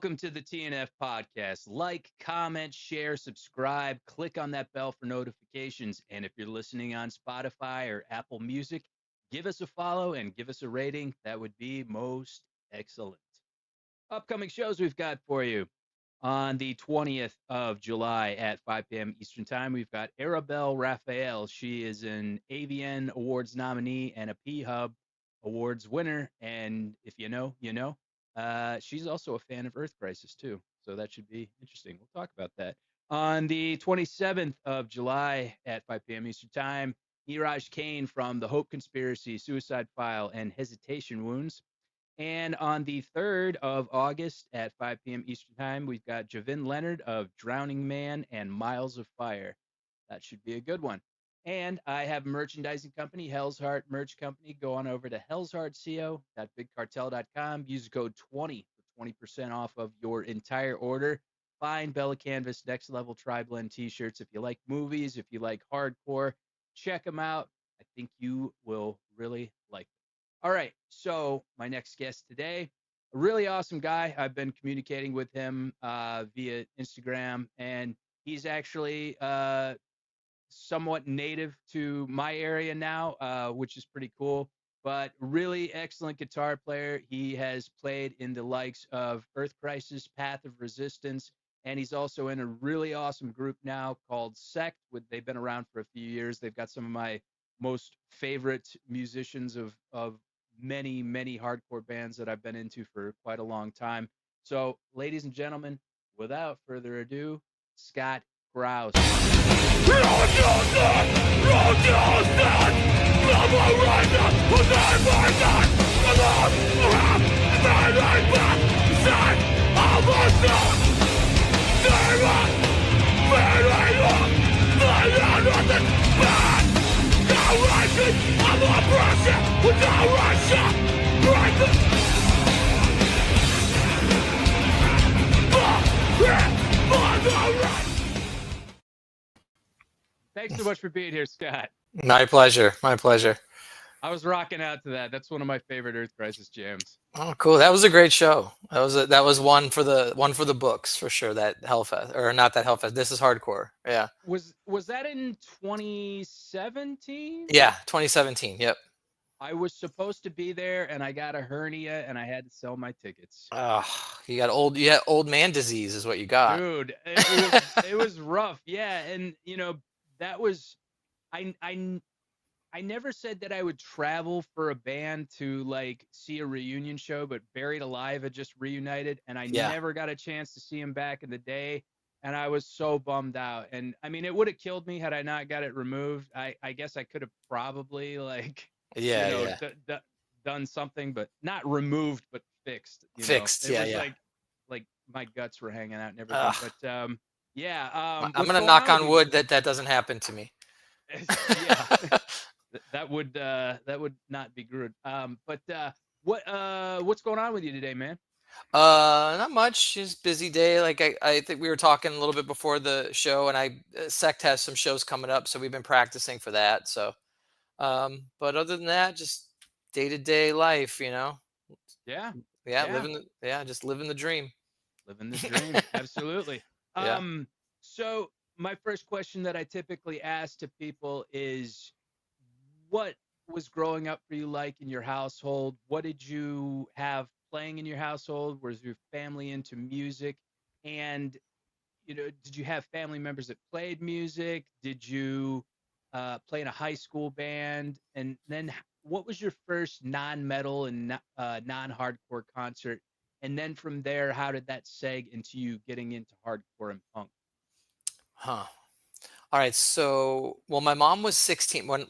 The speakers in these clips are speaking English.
Welcome to the TNF podcast. Like, comment, share, subscribe, click on that bell for notifications. And if you're listening on Spotify or Apple Music, give us a follow and give us a rating. That would be most excellent. Upcoming shows we've got for you. On the 20th of July at 5 p.m. Eastern Time, we've got Arabelle Raphael. She is an AVN Awards nominee and a P Hub Awards winner. And if you know, you know. She's also a fan of Earth Crisis, too. So that should be interesting. We'll talk about that. On the 27th of July at 5 p.m. Eastern Time, Niraj Kane from The Hope Conspiracy, Suicide File, and Hesitation Wounds. And on the 3rd of August at 5 p.m. Eastern Time, we've got Javin Leonard of Drowning Man and Miles of Fire. That should be a good one. And I have a merchandising company, Hell's Heart Merch Company. Go on over to hellsheartco.bigcartel.com. Use code 20 for 20% off of your entire order. Find Bella Canvas Next Level Tri-Blend t-shirts. If you like movies, if you like hardcore, check them out. I think you will really like them. All right, so my next guest today, a really awesome guy. I've been communicating with him via Instagram, and he's actually somewhat native to my area now, which is pretty cool, but really excellent guitar player. He has played in the likes of Earth Crisis, Path of Resistance, and he's also in a really awesome group now called SECT. They've been around for a few years. They've got some of my most favorite musicians of many, many hardcore bands that I've been into for quite a long time. So, ladies and gentlemen, without further ado, Scott Crouse. Thanks so much for being here, Scott. My pleasure. My pleasure. I was rocking out to that. That's one of my favorite Earth Crisis jams. Oh, cool. That was a great show. That was one for the books for sure. That Hellfest, or not that Hellfest. This is hardcore. Yeah. Was that in 2017? Yeah, 2017. Yep. I was supposed to be there, and I got a hernia, and I had to sell my tickets. You got old man disease, is what you got, dude. It was rough. Yeah, and that was I never said that I would travel for a band to like see a reunion show, but Buried Alive had just reunited, and I never got a chance to see him back in the day, and I was so bummed out. And I mean, it would have killed me had I not got it removed. I guess I could have probably done something, but not removed, but fixed. Fixed. It was like my guts were hanging out and everything. But I'm gonna knock on wood that doesn't happen to me. Yeah. That would not be good. What's going on with you today, man? Not much. Just busy day. Like I think we were talking a little bit before the show, and SECT has some shows coming up, so we've been practicing for that. So, but other than that, just day-to-day life, Yeah. Just living the dream. Living the dream. Absolutely. So my first question that I typically ask to people is, what was growing up for you like in your household? What did you have playing in your household? Was your family into music? And, did you have family members that played music? Did you play in a high school band? And then what was your first non-metal and non-hardcore concert? And then from there, how did that seg into you getting into hardcore and punk? All right. So, well, my mom was 16 when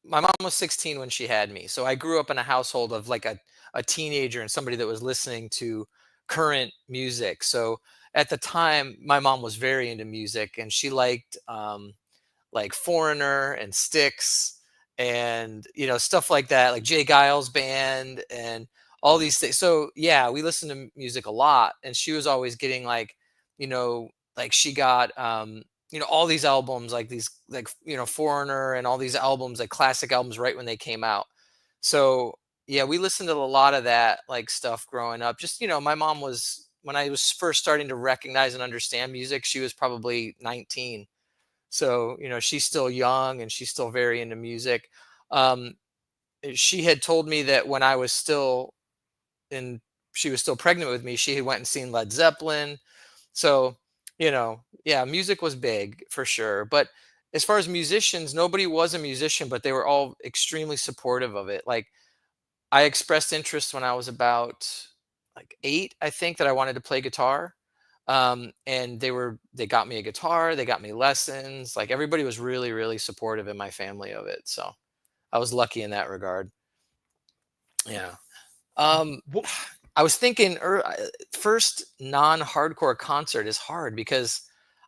my mom was 16 when she had me. So I grew up in a household of like a teenager and somebody that was listening to current music. So at the time, my mom was very into music, and she liked like Foreigner and Styx and stuff like that, like Jay Giles band and all these things. So yeah, we listened to music a lot, and she was always getting like she got all these albums, like these Foreigner and all these albums, like classic albums right when they came out. So yeah, we listened to a lot of that like stuff growing up. Just my mom was was first starting to recognize and understand music, she was probably 19. So, she's still young and she's still very into music. Um, she had told me that when I was still in, she was still pregnant with me, she had went and seen Led Zeppelin. So, yeah, music was big for sure. But as far as musicians, nobody was a musician, but they were all extremely supportive of it. Like, I expressed interest when I was about like 8, I think, that I wanted to play guitar. And they got me a guitar, they got me lessons. Like, everybody was really, really supportive in my family of it. So I was lucky in that regard. Yeah. Um, What, I was thinking, first non-hardcore concert is hard because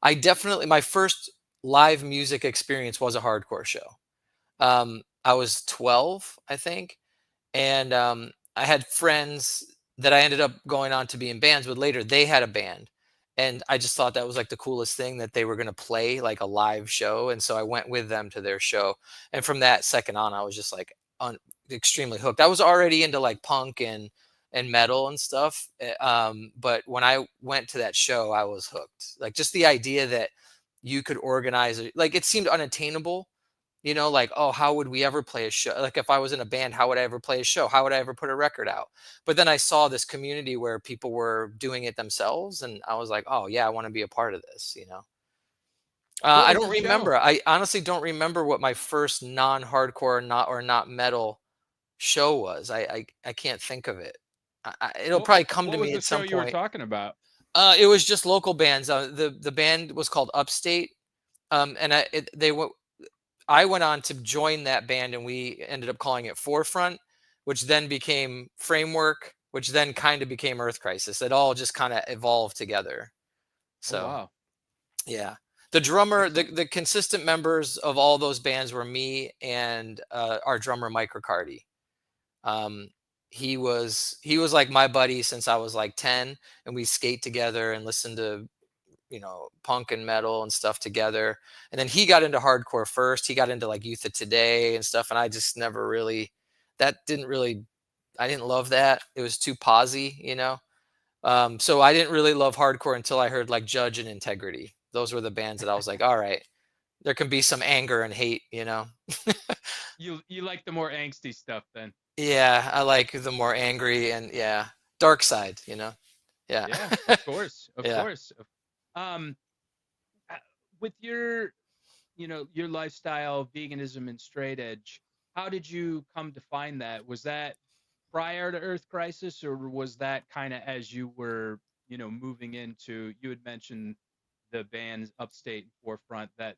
my first live music experience was a hardcore show. I was 12, I think, and I had friends that I ended up going on to be in bands with later. They had a band, and I just thought that was like the coolest thing, that they were going to play like a live show, and so I went with them to their show. And from that second on, I was just like extremely hooked. I was already into like punk and metal and stuff, but when I went to that show, I was hooked. Like, just the idea that you could organize it, like, it seemed unattainable. Like, oh, how would we ever play a show? Like, if I was in a band, how would I ever play a show? How would I ever put a record out? But then I saw this community where people were doing it themselves, and I was like, oh yeah, I want to be a part of this. what I was don't the show? remember. I honestly don't remember what my first non-hardcore, not metal show was. I can't think of it. It'll What probably come to what was me the at show some you were point. talking about? It was just local bands. The band was called Upstate. And I went on to join that band, and we ended up calling it Forefront, which then became Framework, which then kind of became Earth Crisis. It all just kind of evolved together. Oh So wow. yeah, the drummer, the Excellent. the consistent members of all those bands were me and our drummer Mike Riccardi. Um, he was like my buddy since I was like 10, and we skate together and listen to punk and metal and stuff together. And then he got into hardcore first. He got into like Youth of Today and stuff, and I just never really, that didn't really, I didn't love that. It was too posy. So I didn't really love hardcore until I heard like Judge and Integrity. Those were the bands that I was like, all right, there can be some anger and hate. You like the more angsty stuff then? Yeah, I like the more angry and, yeah, dark side. Yeah. Yeah, of course, of Yeah. course. Um, uh, with your lifestyle, veganism and straight edge, how did you come to find that? Was that prior to Earth Crisis, or was that kind of as you were, moving into? You had mentioned the bands Upstate and Forefront. That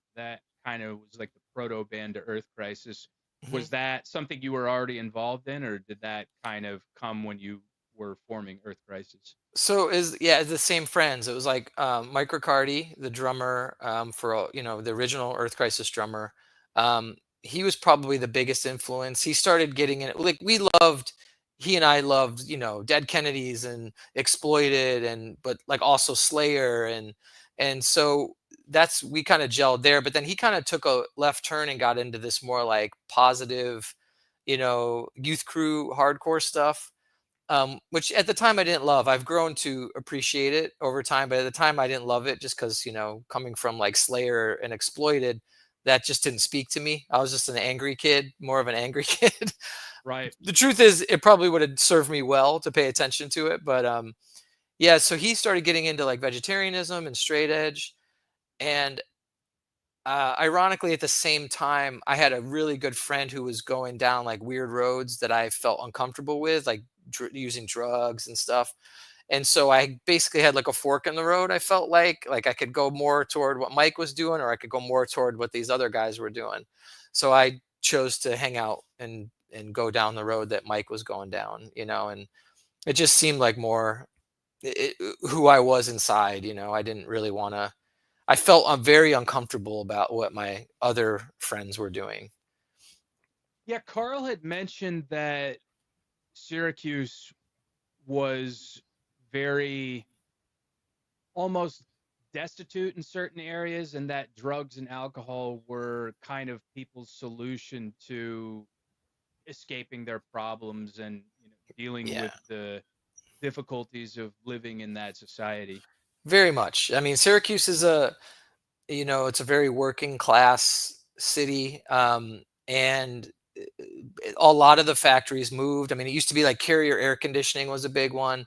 kind of was like the proto band to Earth Crisis. Mhm. Was that something you were already involved in, or did that kind of come when you were forming Earth Crisis? So it's the same friends. It was like Mike Riccardi, the drummer, for the original Earth Crisis drummer. Um, he was probably the biggest influence. He started getting in it. Like, he and I loved Dead Kennedys and Exploited, and but like also Slayer, and so we kind of gelled there. But then he kind of took a left turn and got into this more like positive, youth crew hardcore stuff, which at the time I didn't love. I've grown to appreciate it over time, but at the time I didn't love it, just because, coming from like Slayer and Exploited, that just didn't speak to me. I was just an angry kid, more of an angry kid. Right. The truth is, it probably would have served me well to pay attention to it, but yeah. So he started getting into like vegetarianism and straight edge, and ironically, at the same time, I had a really good friend who was going down like weird roads that I felt uncomfortable with, like using drugs and stuff. And so I basically had like a fork in the road. I felt like I could go more toward what Mike was doing, or I could go more toward what these other guys were doing. So I chose to hang out and go down the road that Mike was going down. And it just seemed like more who I was inside. I didn't really want to. I felt very uncomfortable about what my other friends were doing. Yeah, Carl had mentioned that Syracuse was very almost destitute in certain areas, and that drugs and alcohol were kind of people's solution to escaping their problems and dealing Yeah. with the difficulties of living in that society. Very much. I mean, Syracuse is it's a very working class city, and a lot of the factories moved. I mean, it used to be like Carrier air conditioning was a big one.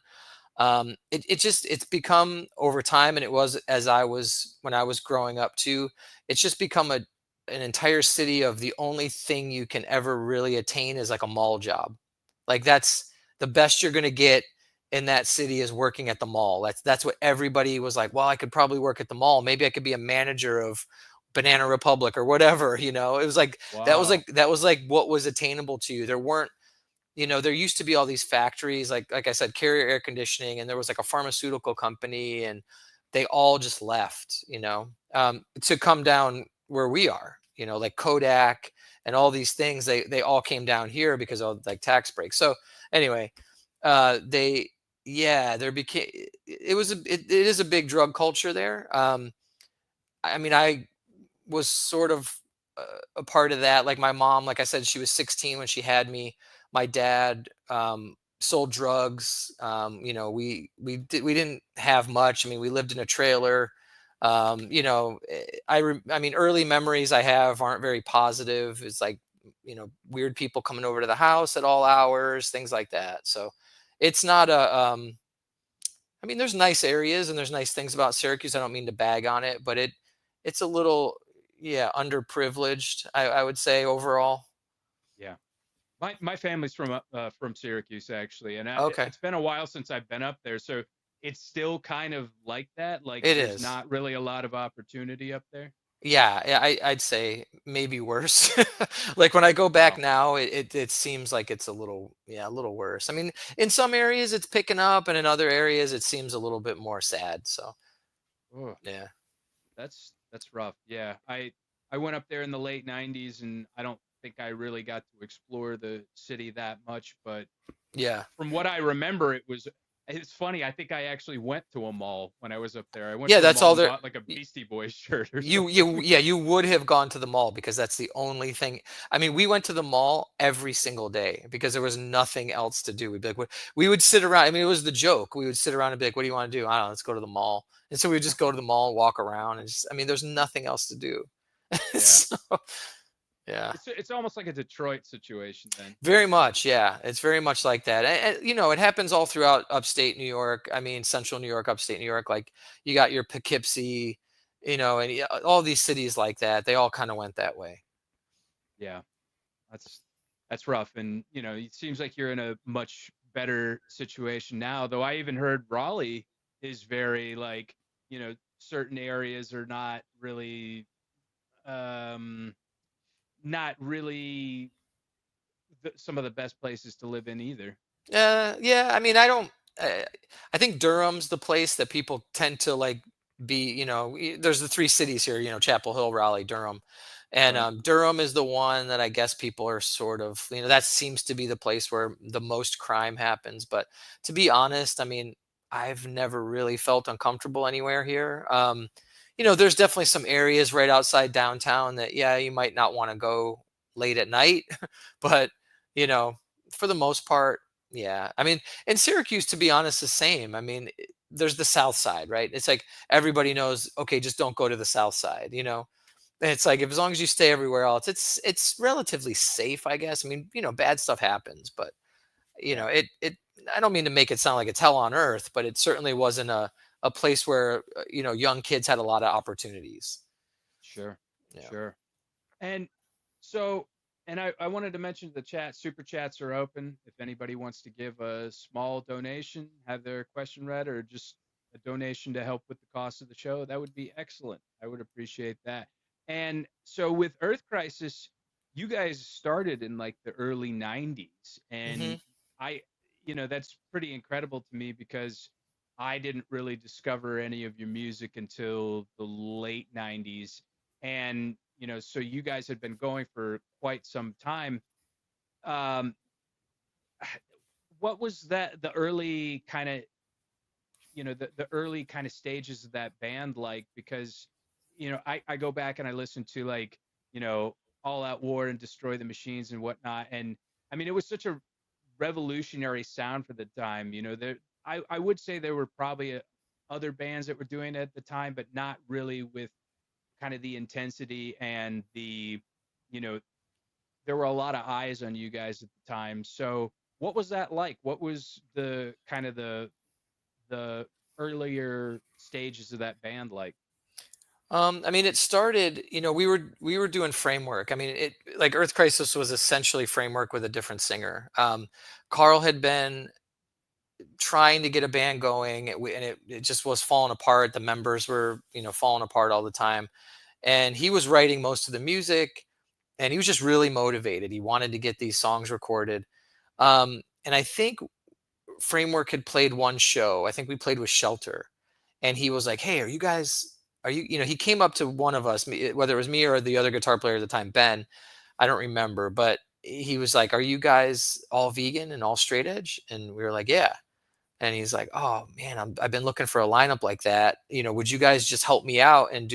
It's become over time, and it was as I was when I was growing up too. It's just become an entire city of the only thing you can ever really attain is like a mall job. Like that's the best you're going to get in that city is working at the mall. That's what everybody was like. Well, I could probably work at the mall. Maybe I could be a manager of Banana Republic or whatever. It was like Wow. that was like what was attainable to you. There weren't there used to be all these factories, like I said, Carrier air conditioning, and there was like a pharmaceutical company, and they all just left, to come down where we are, like Kodak and all these things. They all came down here because of like tax breaks. So anyway, they yeah, there became it is a big drug culture there. I mean, I was sort of a part of that. Like my mom, like I said, she was 16 when she had me. My dad sold drugs. We didn't have much. I mean, we lived in a trailer. I mean, early memories I have aren't very positive. It's like weird people coming over to the house at all hours, things like that. So it's not a I mean, there's nice areas and there's nice things about Syracuse. I don't mean to bag on it, but it's a little, yeah, underprivileged. I would say overall. Yeah. My family's from Syracuse actually, and Okay, it's been a while since I've been up there, so it's still kind of like that. Like it there's is. not really a lot of opportunity up there. Yeah, I'd say maybe worse. Like when I go back Wow. now, it seems like it's a little worse. I mean, in some areas it's picking up, and in other areas it seems a little bit more sad. So Oh, yeah, that's rough. Yeah, I went up there in the late '90s, and I don't think I really got to explore the city that much. But yeah. from what I remember, it's funny. I think I actually went to a mall when I was up there. I went Yeah, to the that's mall all and there. bought like a Beastie Boys shirt or You something. yeah, you would have gone to the mall because that's the only thing. I mean, we went to the mall every single day because there was nothing else to do. We'd be like, we would sit around. I mean, it was the joke. We would sit around and be like, "What do you want to do?" I don't know. Let's go to the mall. And so we would just go to the mall, walk around, and just. I mean, there's nothing else to do. Yeah. So yeah, It's almost like a Detroit situation then. very much. Yeah, it's very much like that. And it happens all throughout upstate New York. I mean, central New York, upstate New York. Like you got your Poughkeepsie, and yeah, all these cities like that. They all kind of went that way. Yeah. That's that's rough. And it seems like you're in a much better situation now. Though I even heard Raleigh is very like, certain areas are um not really some of the best places to live in either. Yeah. I mean, I don't. Uh, I think Durham's the place that people tend to like be. There's the three cities here. Chapel Hill, Raleigh, Durham, and Right. Durham is the one that I guess people are sort of. That seems to be the place where the most crime happens. But to be honest, I mean, I've never really felt uncomfortable anywhere here. There's definitely some areas right outside downtown that yeah, you might not want to go late at night, but you know, for the most part yeah, I mean, in Syracuse, to be honest, the same. I mean, there's the South Side, right? It's like everybody knows. Okay, just don't go to the South Side. And it's like if as long as you stay everywhere else, it's relatively safe, I guess. I mean, bad stuff happens, but Yeah. it. I don't mean to make it sound like it's hell on earth, but it certainly wasn't a place where young kids had a lot of opportunities. Sure. Yeah. Sure. And so, and I wanted to mention the chat, super chats are open. If anybody wants to give a small donation, have their question read, or just a donation to help with the cost of the show, that would be excellent. I would appreciate that. And so with Earth Crisis, you guys started in like the early 90s. Hmm. And I, that's pretty incredible to me because I didn't really discover any of your music until the late 90s. And so you guys had been going for quite some time. um what was that the early kind of the early kind of stages of that band like? Because I go back and I listen to like All Out War and Destroy the Machines and whatnot, and I mean it was such a revolutionary sound for the time. I would say there were probably other bands that were doing it at the time, but not really with kind of the intensity and the, you know, there were a lot of eyes on you guys at the time. So what was that like? What was the kind of the earlier stages of that band like? I mean, it started, we were doing Framework. I mean, it like Earth Crisis was essentially Framework with a different singer. Carl had been trying to get a band going, and it just was falling apart. The members were, falling apart all the time. And he was writing most of the music, and he was just really motivated. He wanted to get these songs recorded. And I think Framework had played one show. I think we played with Shelter, and he was like, "Hey, are you guys? Are you?" He came up to one of us, whether it was me or the other guitar player at the time, Ben. I don't remember, but he was like, "Are you guys all vegan and all straight edge?" And we were like, "Yeah." And he's like, "Oh man, I've been looking for a lineup like that. Would you guys just help me out and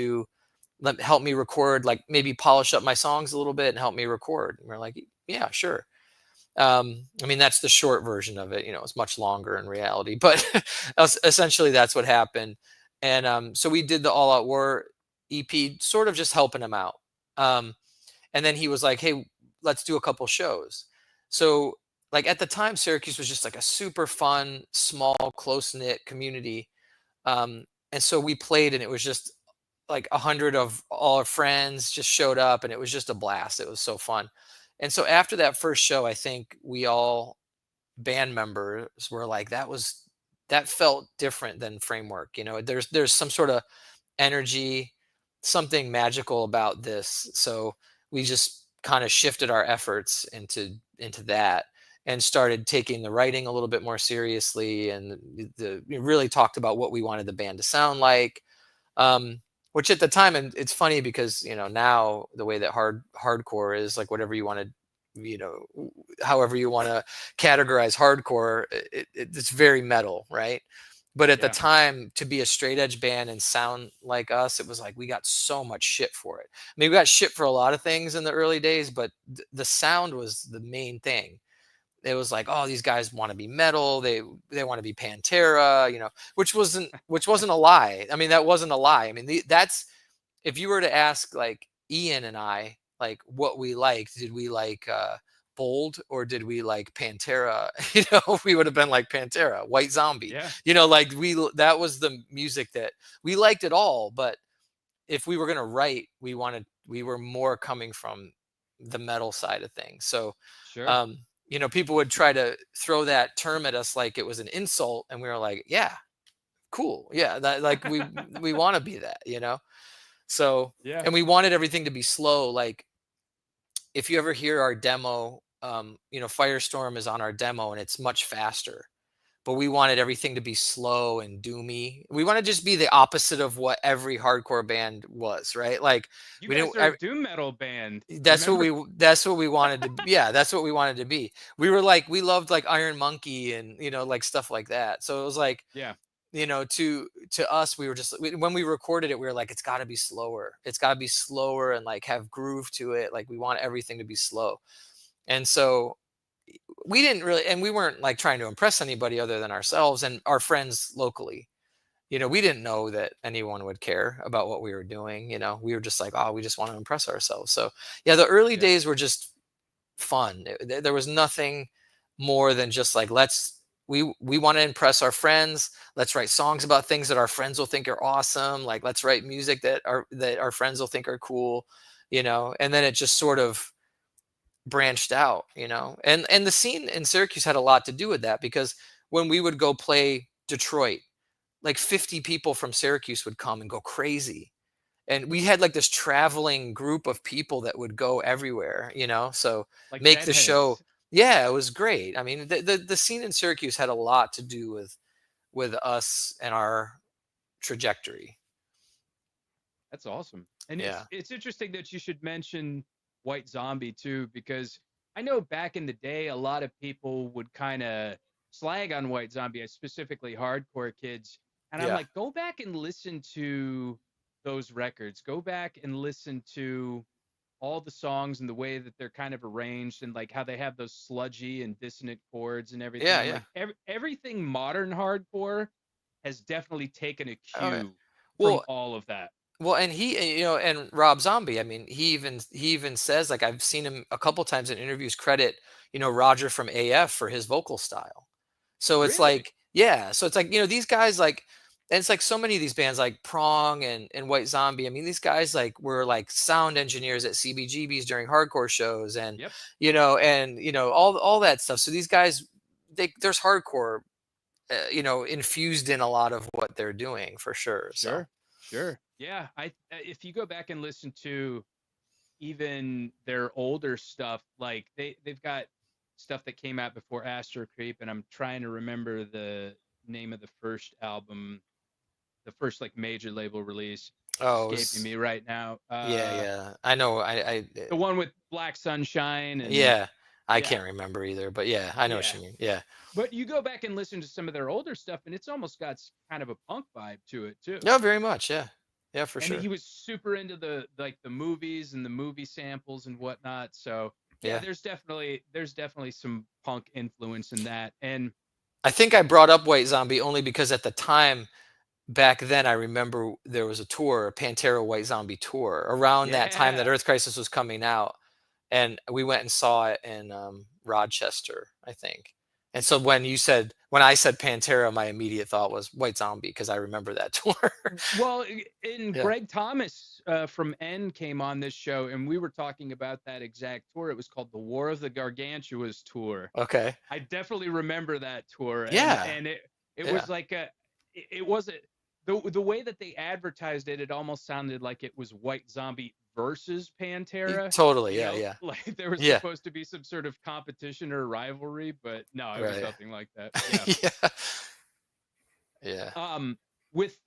help me record, like maybe polish up my songs a little bit and help me record?" And we're like, "Yeah, sure." I mean, that's the short version of it. It's much longer in reality, but essentially that's what happened. And so we did the All Out War EP, sort of just helping him out. Um, and then he was like, "Hey, let's do a couple shows." So, like at the time, Syracuse was just like a super fun, small, close knit community. And so we played, and it was just like 100 of all our friends just showed up, and it was just a blast. It was so fun. And so after that first show, I think we all band members were like, that felt different than Framework. There's some sort of energy, something magical about this. So we just kind of shifted our efforts into that, and started taking the writing a little bit more seriously, and we really talked about what we wanted the band to sound like. Which at the time, and it's funny because now the way that hardcore is, like, whatever you want to, however you want to categorize hardcore, it's very metal, right? But at the Yeah. time, to be a straight edge band and sound like us, it was like we got so much shit for it. I mean, we got shit for a lot of things in the early days, but the sound was the main thing. It was like, oh, these guys want to be metal. They want to be Pantera, which wasn't a lie. I mean, that wasn't a lie. I mean, that's, if you were to ask like Ian and I, like, what we liked, did we like Bold, or did we like Pantera? We would have been like Pantera, White Zombie. Yeah. Like that was the music that we liked it all. But if we were gonna write, we were more coming from the metal side of things. So Sure. um, people would try to throw that term at us like it was an insult, and we were like, yeah, cool, yeah, that, like, we want to be that. So, Yeah. and we wanted everything to be slow. Like, if you ever hear our demo, Firestorm is on our demo, and it's much faster. But we wanted everything to be slow and doomy. We want to just be the opposite of what every hardcore band was, right? Like, You we guys didn't. are a doom metal band. That's what Remember? we. That's what we wanted to. Yeah, that's what we wanted to be. We were like, we loved like Iron Monkey, and like stuff like that. So it was like, Yeah. to us, we were just, when we recorded it, we were like, it's got to be slower. It's got to be slower and like have groove to it. Like, we want everything to be slow. And so we didn't really, and we weren't like trying to impress anybody other than ourselves and our friends locally. We didn't know that anyone would care about what we were doing. We were just like, oh, we just want to impress ourselves. So yeah, the early Yeah. days were just fun. There was nothing more than just like, we want to impress our friends. Let's write songs about things that our friends will think are awesome. Like, let's write music that our friends will think are cool. And then it just sort of branched out. And the scene in Syracuse had a lot to do with that, because when we would go play Detroit, like 50 people from Syracuse would come and go crazy. And we had like this traveling group of people that would go everywhere, so Like make the show. bedheads. Yeah, it was great. I mean, the scene in Syracuse had a lot to do with us and our trajectory. That's awesome. And Yeah. it's interesting that you should mention White Zombie too, because I know back in the day a lot of people would kind of slag on White Zombie, specifically hardcore kids. And I'm Yeah. like, go back and listen to those records. Go back and listen to all the songs and the way that they're kind of arranged, and like how they have those sludgy and dissonant chords and Yeah, everything. yeah. Like everything modern hardcore has definitely taken a Oh, yeah. cue from Well, all of that. well, and and Rob Zombie. I mean, he even says, like, I've seen him a couple times in interviews credit, Roger from AF for his vocal style. So it's Really? like, yeah. So it's like, these guys, like, and it's like so many of these bands like Prong and White Zombie. I mean, these guys like were like sound engineers at CBGBs during hardcore shows, and Yep. all that stuff. So these guys, there's hardcore, infused in a lot of what they're doing for sure. So Sure. Sure. Yeah. If you go back and listen to even their older stuff, like they've got stuff that came out before Astro Creep, and I'm trying to remember the name of the first album, the first like major label release. It's oh, it escaping was, me right now. yeah, yeah. I know. The one with Black Sunshine and Yeah, I yeah, can't remember either, but yeah, I know what yeah. you mean. Yeah. But you go back and listen to some of their older stuff, and it's almost got kind of a punk vibe to it too. No, very much. Yeah. Yeah, for And he sure. was super into the movies and the movie samples and whatnot. So yeah, Yeah. there's definitely some punk influence in that. And I think I brought up White Zombie only because at the time back then I remember there was a tour, a Pantera White Zombie tour around that time that yeah, Earth Crisis was coming out, and we went and saw it in Rochester, I think. And so when I said Pantera, my immediate thought was White Zombie because I remember that tour. well, and Yeah. Greg Thomas from N came on this show, and we were talking about that exact tour. It was called the War of the Gargantuas tour. Okay. I definitely remember that tour, and Yeah. and it Yeah. was like it wasn't the way that they advertised it. It almost sounded like it was White Zombie versus Pantera. Totally. You Yeah. know, Yeah. like there was Yeah. supposed to be some sort of competition or rivalry, but no, it was Right. nothing like that. Yeah. Yeah. Yeah. Um, with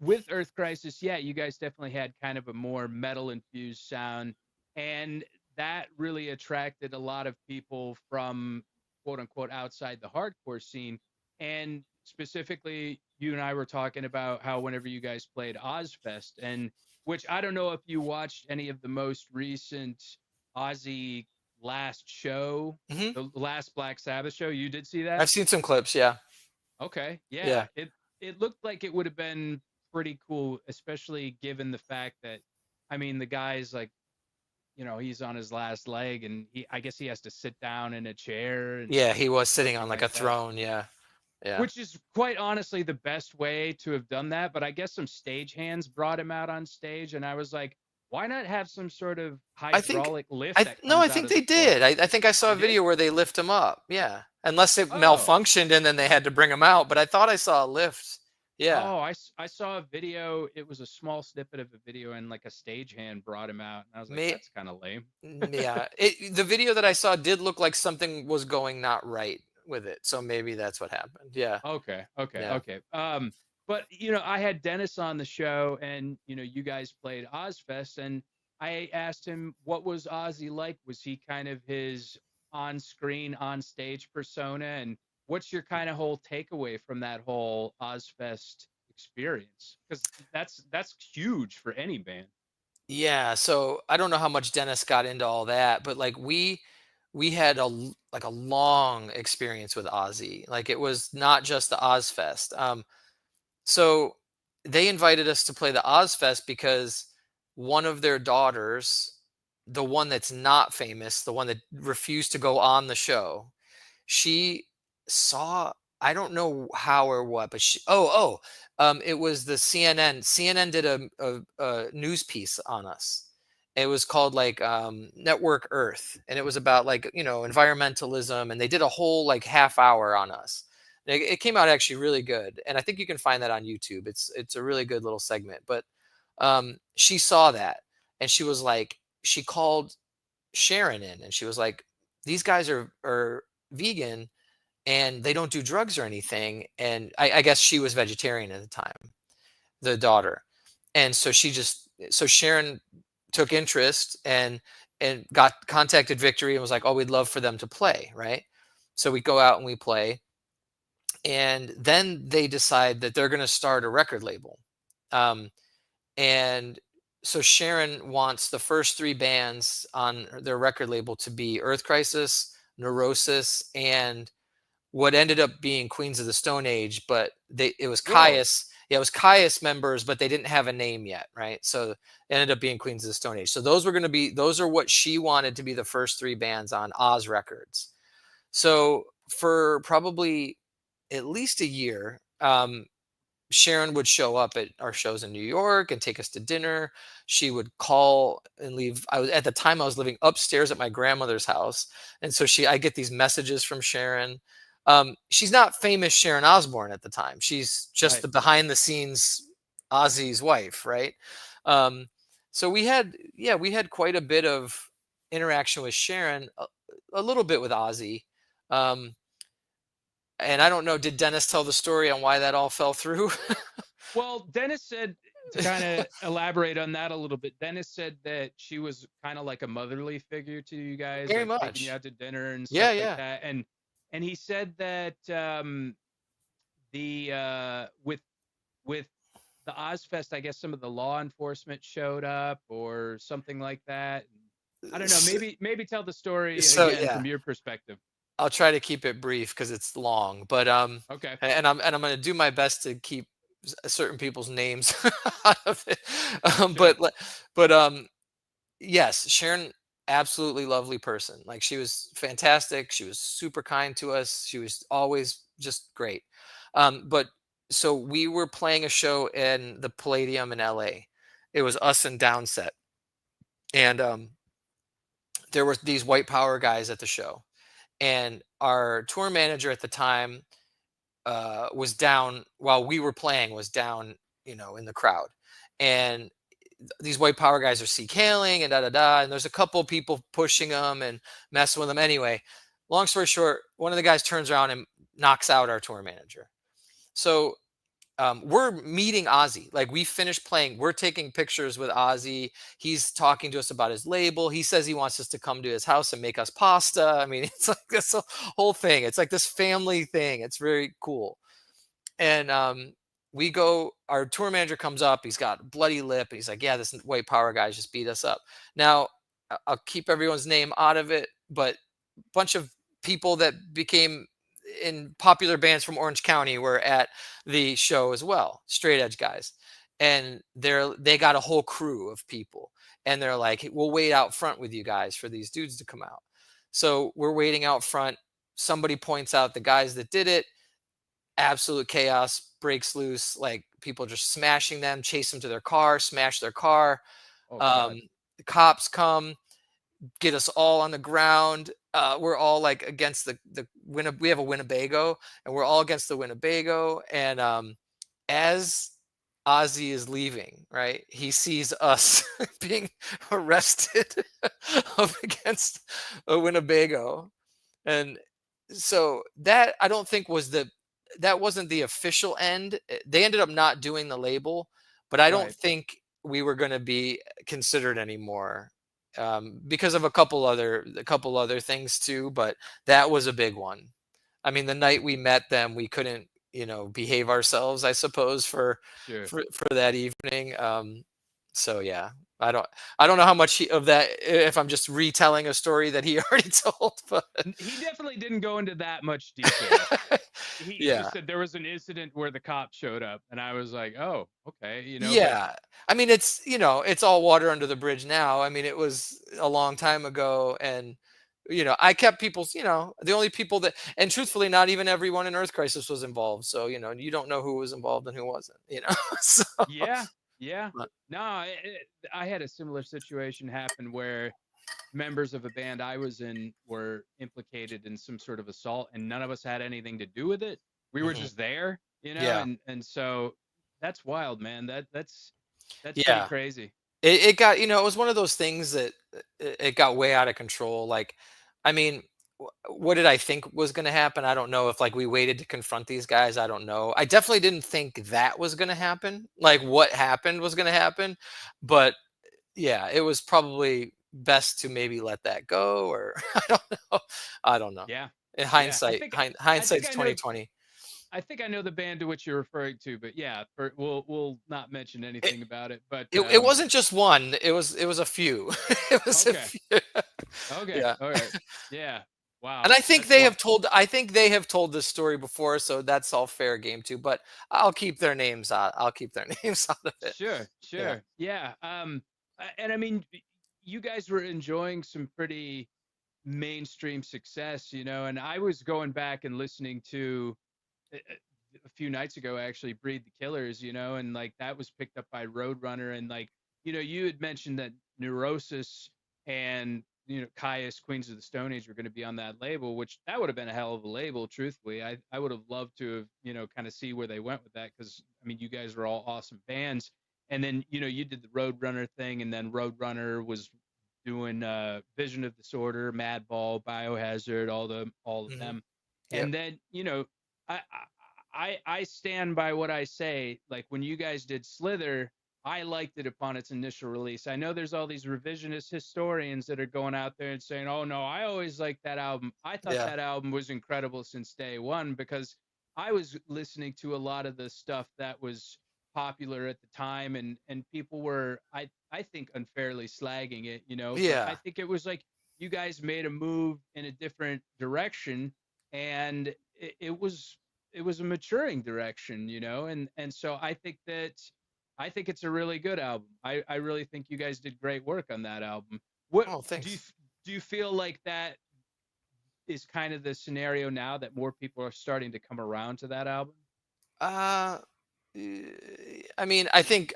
with Earth Crisis, yeah, you guys definitely had kind of a more metal infused sound, and that really attracted a lot of people from quote unquote outside the hardcore scene. And specifically, you and I were talking about how whenever you guys played Ozfest, and which I don't know if you watched any of the most recent Ozzy last show, Hmm. the last Black Sabbath show. You did see that? I've seen some clips. Yeah. Okay, yeah. Yeah. It looked like it would have been pretty cool, especially given the fact that, I mean, the guy's like, he's on his last leg, and I guess he has to sit down in a chair and Yeah. He was sitting on everything like like a that. throne. Yeah. Yeah. Which is quite honestly the best way to have done that. But I guess some stagehands brought him out on stage, and I was like, why not have some sort of I think hydraulic lift that no, I comes out think of they the floor? did. I think I saw a They did? video where they lift him up. Yeah. Unless it Oh, malfunctioned and then they had to bring him out, but I thought I saw a lift. Yeah. Oh, I saw a video. It was a small snippet of a video, and like a stagehand brought him out, and I was like, May that's kind of lame. Yeah. The video that I saw did look like something was going not right with it. So maybe that's what happened. Yeah. Okay, okay, Yeah. okay. But I had Dennis on the show, and you guys played Ozfest, and I asked him what was Ozzy like. Was he kind of his on-screen, on-stage persona, and what's your kind of whole takeaway from that whole Ozfest experience? Because that's huge for any band. Yeah, so I don't know how much Dennis got into all that, but like we had like a long experience with Ozzy. Like it was not just the Ozfest. So they invited us to play the Ozfest because one of their daughters, the one that's not famous, the one that refused to go on the show, she saw, I don't know how or what, but it was the CNN did a news piece on us. It was called like Network Earth, and it was about like environmentalism, and they did a whole like half hour on us. It came out actually really good, and I think you can find that on YouTube. It's a really good little segment. But she saw that, and she was like, she called Sharon in, and she was like, these guys are vegan and they don't do drugs or anything. And I guess she was vegetarian at the time, the daughter. And so Sharon took interest and contacted Victory and was like, oh, we'd love for them to play. Right. So we go out and we play. And then they decide that they're going to start a record label. Um, and so Sharon wants the first three bands on their record label to be Earth Crisis, Neurosis, and what ended up being Queens of the Stone Age, but it was Whoa. Caius. Yeah, it was Caius members, but they didn't have a name yet, right? So it ended up being Queens of the Stone Age. So those are what she wanted to be the first three bands on Oz Records. So for probably at least a year, Sharon would show up at our shows in New York and take us to dinner. She would call and leave. At the time I was living upstairs at my grandmother's house, and so I get these messages from Sharon. She's not famous Sharon Osbourne at the time. She's just Right. the behind the scenes Ozzy's wife, right? Um, so we had quite a bit of interaction with Sharon, a little bit with Ozzy. Um, and I don't know, did Dennis tell the story on why that all fell through? Well, Dennis said, to kind of elaborate on that a little bit, Dennis said that she was kind of like a motherly figure to you guys, Very like taking you much. out to dinner and Yeah, stuff like yeah. that. And he said that the with the Ozfest, I guess some of the law enforcement showed up or something like that. I don't know. S- Maybe tell the story So again yeah, from your perspective. I'll try to keep it brief because it's long, but Okay. and I'm going to do my best to keep certain people's names out of it. Sure. But yes, Sharon, absolutely lovely person. Like she was fantastic. She was super kind to us. She was always just great. But so we were playing a show in the Palladium in LA. It was us and Downset, and there were these white power guys at the show, and our tour manager at the time was down while we were playing, was down, in the crowd, and these white power guys are seek hailing and da da da, and there's a couple people pushing them and messing with them. Anyway, long story short, one of the guys turns around and knocks out our tour manager. So we're meeting Ozzy. Like we finished playing, we're taking pictures with Ozzy. He's talking to us about his label. He says he wants us to come to his house and make us pasta. I mean, it's like this whole thing. It's like this family thing. It's very cool. And we go. Our tour manager comes up. He's got a bloody lip, and he's like, "Yeah, this white power guys just beat us up." Now, I'll keep everyone's name out of it, but a bunch of people that became in popular bands from Orange County were at the show as well, straight edge guys. And they got a whole crew of people. And they're like, "Hey, we'll wait out front with you guys for these dudes to come out." So we're waiting out front. Somebody points out the guys that did it. Absolute chaos breaks loose. Like people just smashing them, chase them to their car, smash their car. Oh God. Um, the cops come, get us all on the ground. We're all like against we have a Winnebago, and we're all against the Winnebago. And as Ozzy is leaving, right, he sees us being arrested up against a Winnebago, and so that I don't think that wasn't the official end. They ended up not doing the label, but I don't Right. think we were going to be considered anymore, because of a couple other things too. But that was a big one. I mean, the night we met them, we couldn't, behave ourselves, I suppose, Sure. for that evening. So yeah, I don't I don't know how much of that, if I'm just retelling a story that he already told, but He definitely didn't go into that much detail. He yeah. just said there was an incident where the cops showed up, and I was like, oh, okay, but Yeah. I mean, it's all water under the bridge now. I mean, it was a long time ago, and I kept people's, the only people that, and truthfully, not even everyone in Earth Crisis was involved. So, you don't know who was involved and who wasn't. So, yeah, yeah. but- No, I had a similar situation happen where members of a band I was in were implicated in some sort of assault, and none of us had anything to do with it. We were Mhm. just there, Yeah. and so that's wild, man. That's pretty Yeah. crazy. It got, it was one of those things that it got way out of control. Like, I mean, what did I think was going to happen? I don't know if like we waited to confront these guys. I don't know. I definitely didn't think that was going to happen. Like what happened was going to happen. But yeah, it was probably best to maybe let that go, or I don't know. I don't know. Yeah, In yeah. hindsight, I think hindsight's I know 2020. I think I know the band to which you're referring to, but yeah, we'll not mention It, anything about it. But it wasn't just one. It was a few. It was a okay, few. okay, Yeah. all right, yeah, And wow, I think that's they what. have told I think they have told this story before, so that's all fair game too. But I'll keep their names out. I'll keep their names out of it. Sure, Yeah. sure, yeah. And I mean, you guys were enjoying some pretty mainstream success, and I was going back and listening to a few nights ago actually Breed the Killers, and like that was picked up by Roadrunner, and like you had mentioned that Neurosis and Caius Queens of the Stone Age were going to be on that label, which that would have been a hell of a label. Truthfully, I would have loved to have kind of see where they went with that, because I mean you guys were all awesome bands, and then you did the Roadrunner thing, and then Roadrunner was doing Vision of Disorder, Madball, Biohazard, all of Hmm. them, Yep. and then I, I stand by what I say. Like when you guys did Slither, I liked it upon its initial release. I know there's all these revisionist historians that are going out there and saying, "Oh no, I always liked that album. I thought Yeah. that album was incredible since day one," because I was listening to a lot of the stuff that was popular at the time, and people were I think unfairly slagging it, but I Yeah. think it was like you guys made a move in a different direction, and it was a maturing direction, and so I think it's a really good album. I really think you guys did great work on that album. What Oh, do you thanks. do you feel like that is kind of the scenario now, that more people are starting to come around to that album? Uh, I mean, I think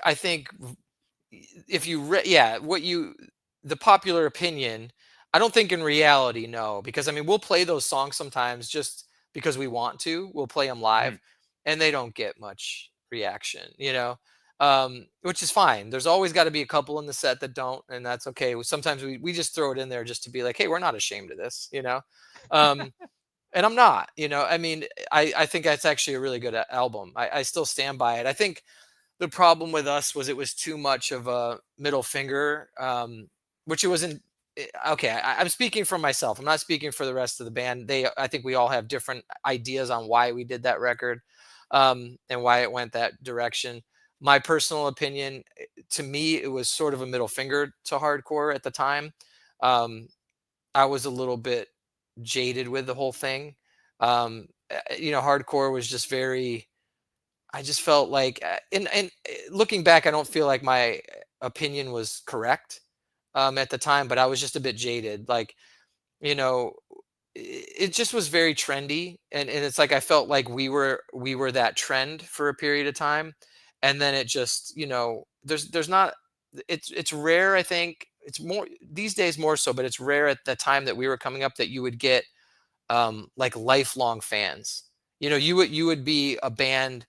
if you yeah, the popular opinion, I don't think in reality, no, because I mean, we'll play those songs sometimes just because we want to. We'll play them Mhm. live, and they don't get much reaction, which is fine. There's always got to be a couple in the set that don't, and that's okay. Sometimes we just throw it in there just to be like, hey, we're not ashamed of this. Um, and I'm not, I mean, I think that's actually a really good album. I still stand by it. I think the problem with us was it was too much of a middle finger, which it wasn't. Okay, I'm speaking for myself. I'm not speaking for the rest of the band. I think we all have different ideas on why we did that record, and why it went that direction. My personal opinion, to me, it was sort of a middle finger to hardcore at the time. Um, I was a little bit jaded with the whole thing. Hardcore was just very. I just felt like, looking back, I don't feel like my opinion was correct, at the time, but I was just a bit jaded. Like, you know, it just was very trendy, and it's like I felt like we were that trend for a period of time, and then it just, there's not. It's rare. I think it's more these days, more so, but it's rare at the time that we were coming up that you would get, like lifelong fans. You would be a band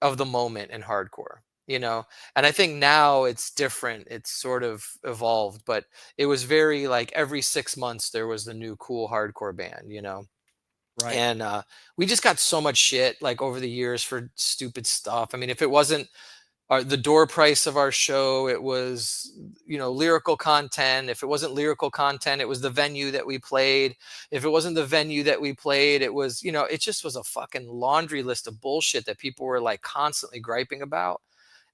of the moment in hardcore. And I think now it's different, it's sort of evolved, but it was very like every 6 months there was the new cool hardcore band. Right. And we just got so much shit like over the years for stupid stuff. I mean, if it wasn't the door price of our show, it was, lyrical content. If it wasn't lyrical content, it was the venue that we played. If it wasn't the venue that we played, it was, it just was a fucking laundry list of bullshit that people were like constantly griping about.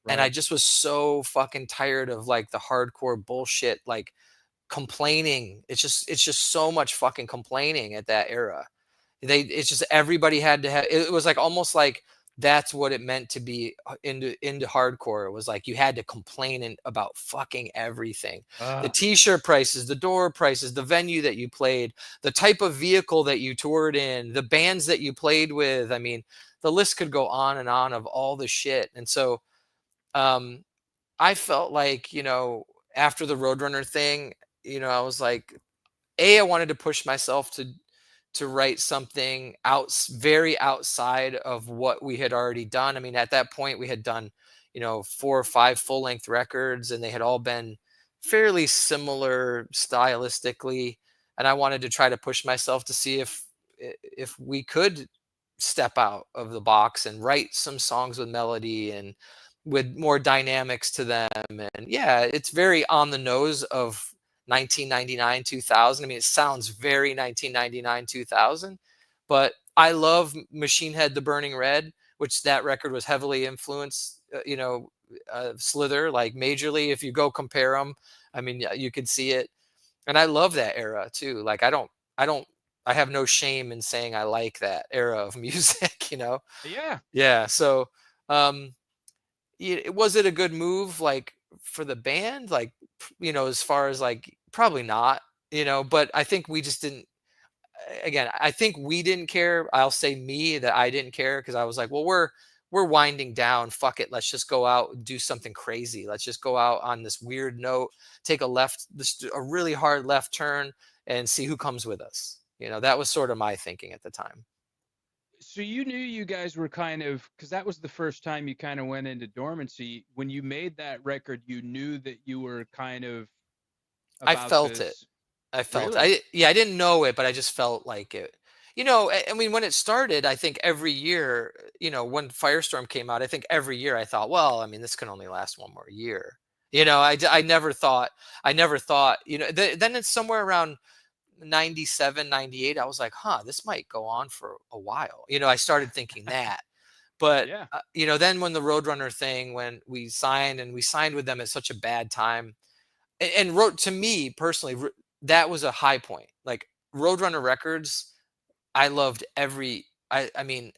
And I Right. just was so fucking tired of like the hardcore bullshit, like complaining. It's just so much fucking complaining at that era. It's just everybody had to have. It was like almost like that's what it meant to be into hardcore. It was like you had to complain about fucking everything. The uh, t-shirt prices, the door prices, the venue that you played, the type of vehicle that you toured in, the bands that you played with. I mean, the list could go on and on of all the shit. And so, um I felt like, after the Roadrunner thing, I was like, I wanted to push myself to write something very outside of what we had already done. I mean, at that point, we had done, 4 or 5 full-length records, and they had all been fairly similar stylistically. And I wanted to try to push myself to see if we could step out of the box and write some songs with melody and with more dynamics to them. And yeah, it's very on the nose of 1999 2000. I mean, it sounds very 1999 2000, but I love Machine Head, The Burning Red, which that record was heavily influenced, Slither, like majorly. If you go compare them, I mean, you could see it. And I love that era too. Like I don't, I have no shame in saying I like that era of music, Yeah. Yeah. So, um, was it a good move, like for the band? Like, as far as like, probably not, but I think we just didn't, again, I think we didn't care. I'll say me that I didn't care because I was like, well, we're winding down. Fuck it. Let's just go out and do something crazy. Let's just go out on this weird note, take a really hard left turn and see who comes with us. That was sort of my thinking at the time. So you knew you guys were kind of, because that was the first time you kind of went into dormancy. When you made that record, you knew that you were kind of I about felt it. this. I felt Really? yeah, I didn't know it, but I just felt like it. I mean, when it started, I think every year, when Firestorm came out, I think every year I thought, well, I mean, this can only last one more year. I never thought, then it's somewhere around 97, 98. I was like, huh, this might go on for a while. I started thinking that. But, Yeah. then when the Roadrunner thing, when we signed with them at such a bad time, and wrote to me personally, that was a high point. Like Roadrunner Records, I loved I mean,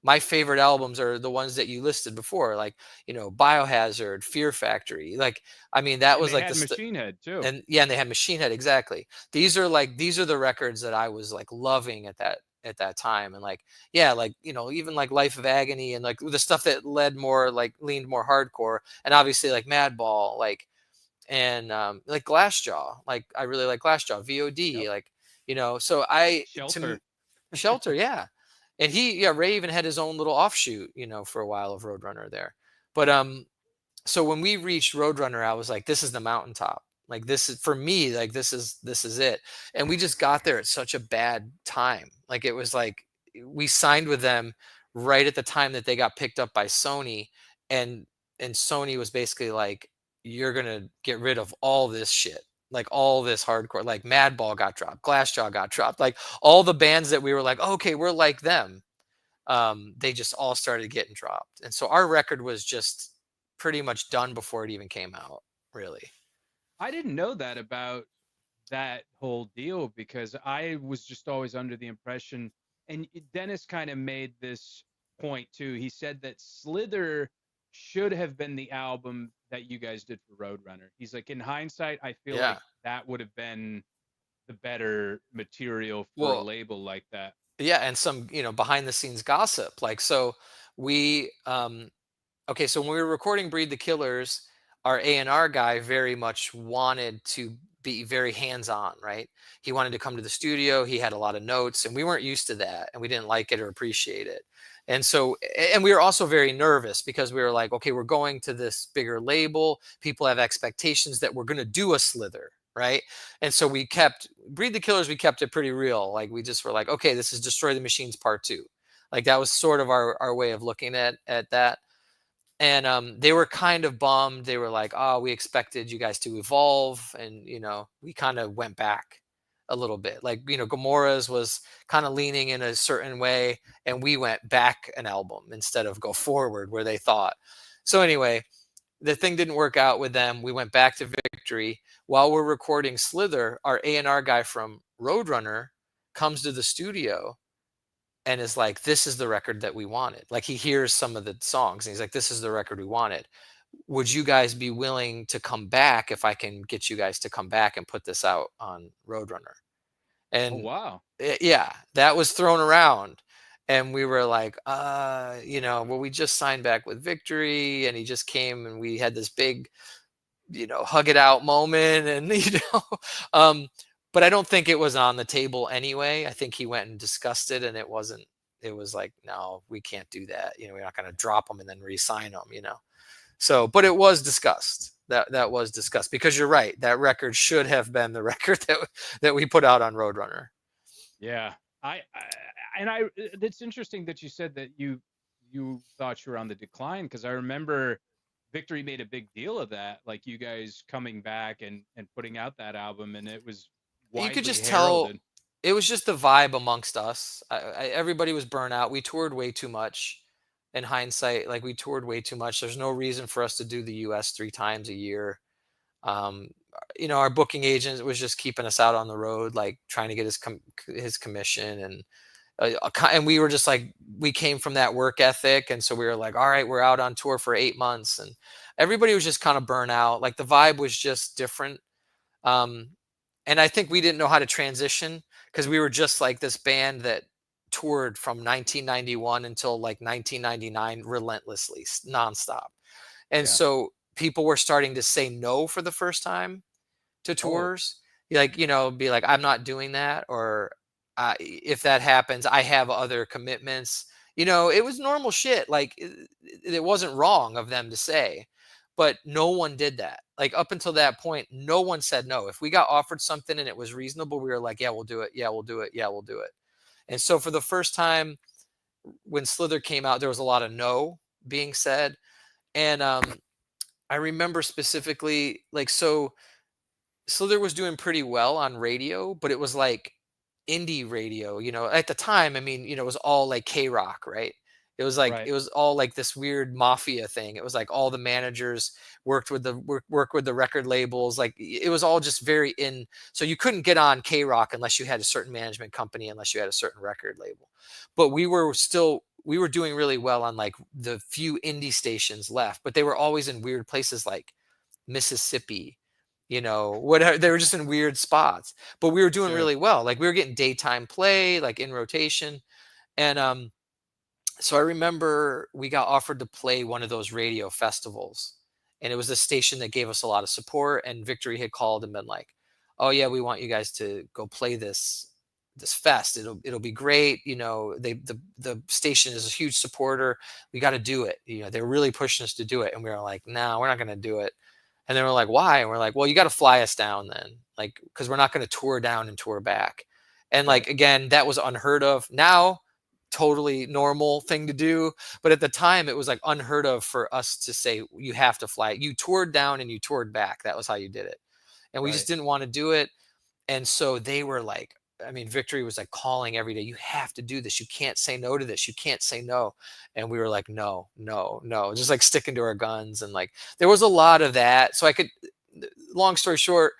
my favorite albums are the ones that you listed before, like, Biohazard, Fear Factory. Like, I mean, that And was they like had Machine Head too. and yeah, and they had Machine Head, exactly. These are the records that I was like loving at that time. And like, yeah, like, even like Life of Agony and like the stuff that leaned more hardcore, and obviously like Madball, like, and like Glassjaw. Like I really like Glassjaw, Yep. VOD, like, so I to Shelter. Shelter, yeah. And yeah, Ray even had his own little offshoot, for a while of Roadrunner there. But so when we reached Roadrunner, I was like, this is the mountaintop. Like this is for me, like this is it. And we just got there at such a bad time. Like it was like we signed with them right at the time that they got picked up by Sony, and Sony was basically like, you're gonna get rid of all this shit. Like all this hardcore, like Madball got dropped, Glassjaw got dropped, like all the bands that we were like, okay, we're like them, they just all started getting dropped. And so our record was just pretty much done before it even came out, really. I didn't know that about that whole deal because I was just always under the impression, and Dennis kind of made this point too. He said that Slither should have been the album that you guys did for Roadrunner. He's like, in hindsight, I feel Yeah. like that would have been the better material for a Well, label like that. yeah, and some, behind the scenes gossip. Like, so we okay, so when we were recording Breed the Killers, our A&R guy very much wanted to be very hands-on, right? He wanted to come to the studio. He had a lot of notes, and we weren't used to that, and we didn't like it or appreciate it. And so, and we were also very nervous because we were like, okay, we're going to this bigger label. People have expectations that we're going to do a Slither, right? And so we kept Breed the Killers. We kept it pretty real. Like we just were like, okay, this is Destroy the Machines Part 2. Like that was sort of our way of looking at that. And they were kind of bummed. They were like, oh, we expected you guys to evolve. And we kind of went back a little bit. Like, Gamora's was kind of leaning in a certain way, and we went back an album instead of go forward where they thought. So anyway, the thing didn't work out with them. We went back to Victory. While we're recording Slither, our A&R guy from Roadrunner comes to the studio and is like, this is the record that we wanted. Like he hears some of the songs and he's like, this is the record we wanted. Would you guys be willing to come back if I can get you guys to come back and put this out on Roadrunner? Oh And wow. yeah, that was thrown around. And we were like, well, we just signed back with Victory, and he just came and we had this big, hug it out moment. And, um, but I don't think it was on the table anyway. I think he went and discussed it, and it was like, no, we can't do that. We're not going to drop them and then re-sign them. So, but it was discussed. That was discussed because you're right. That record should have been the record that we put out on Roadrunner. Yeah. I and I it's interesting that you said that you thought you were on the decline because I remember Victory made a big deal of that, like you guys coming back and putting out that album, and it was You could widely just tell heralded. it was just the vibe amongst us. Everybody was burnt out. We toured way too much. In hindsight, like we toured way too much. There's no reason for us to do the U.S. 3 times a year. Um, our booking agent was just keeping us out on the road, like trying to get his commission, and we were just like, we came from that work ethic, and so we were like, all right, we're out on tour for 8 months, and everybody was just kind of burnt out. Like the vibe was just different. Um, and I think we didn't know how to transition because we were just like this band that toured from 1991 until like 1999 relentlessly, nonstop. And Yeah. so people were starting to say no for the first time to Oh, tours. Like, be like, I'm not doing that. Or if that happens, I have other commitments. It was normal shit. Like, it wasn't wrong of them to say, but no one did that. Like, up until that point, no one said no. If we got offered something and it was reasonable, we were like, yeah, we'll do it. Yeah, we'll do it. Yeah, we'll do it. And so for the first time, when Slither came out, there was a lot of no being said. And I remember specifically, like, so Slither was doing pretty well on radio, but it was like indie radio, at the time. I mean, it was all like K-Rock, right? It was like right. it was all like this weird mafia thing. It was like all the managers work with the record labels. Like it was all just very in. So you couldn't get on K-Rock unless you had a certain management company, unless you had a certain record label. But we were doing really well on like the few indie stations left, but they were always in weird places like Mississippi, whatever. They were just in weird spots, but we were doing Sure. really well. Like we were getting daytime play, like in rotation. And so I remember we got offered to play one of those radio festivals, and it was a station that gave us a lot of support. And Victory had called and been like, "Oh yeah, we want you guys to go play this fest. It'll be great. The station is a huge supporter. We got to do it. They were really pushing us to do it." And we were like, "No, we're not going to do it." And they were like, "Why?" And we're like, "Well, you got to fly us down then, like, because we're not going to tour down and tour back." And like Right. again, that was unheard of. Now, totally normal thing to do, but at the time, it was like unheard of for us to say you have to fly. You toured down and you toured back. That was how you did it, and we just Right. didn't want to do it. And so they were like, I mean, Victory was like calling every day, "You have to do this. You can't say no to this. You can't say no." And we were like, "No, no, no," just like sticking to our guns. And like, there was a lot of that. So long story short,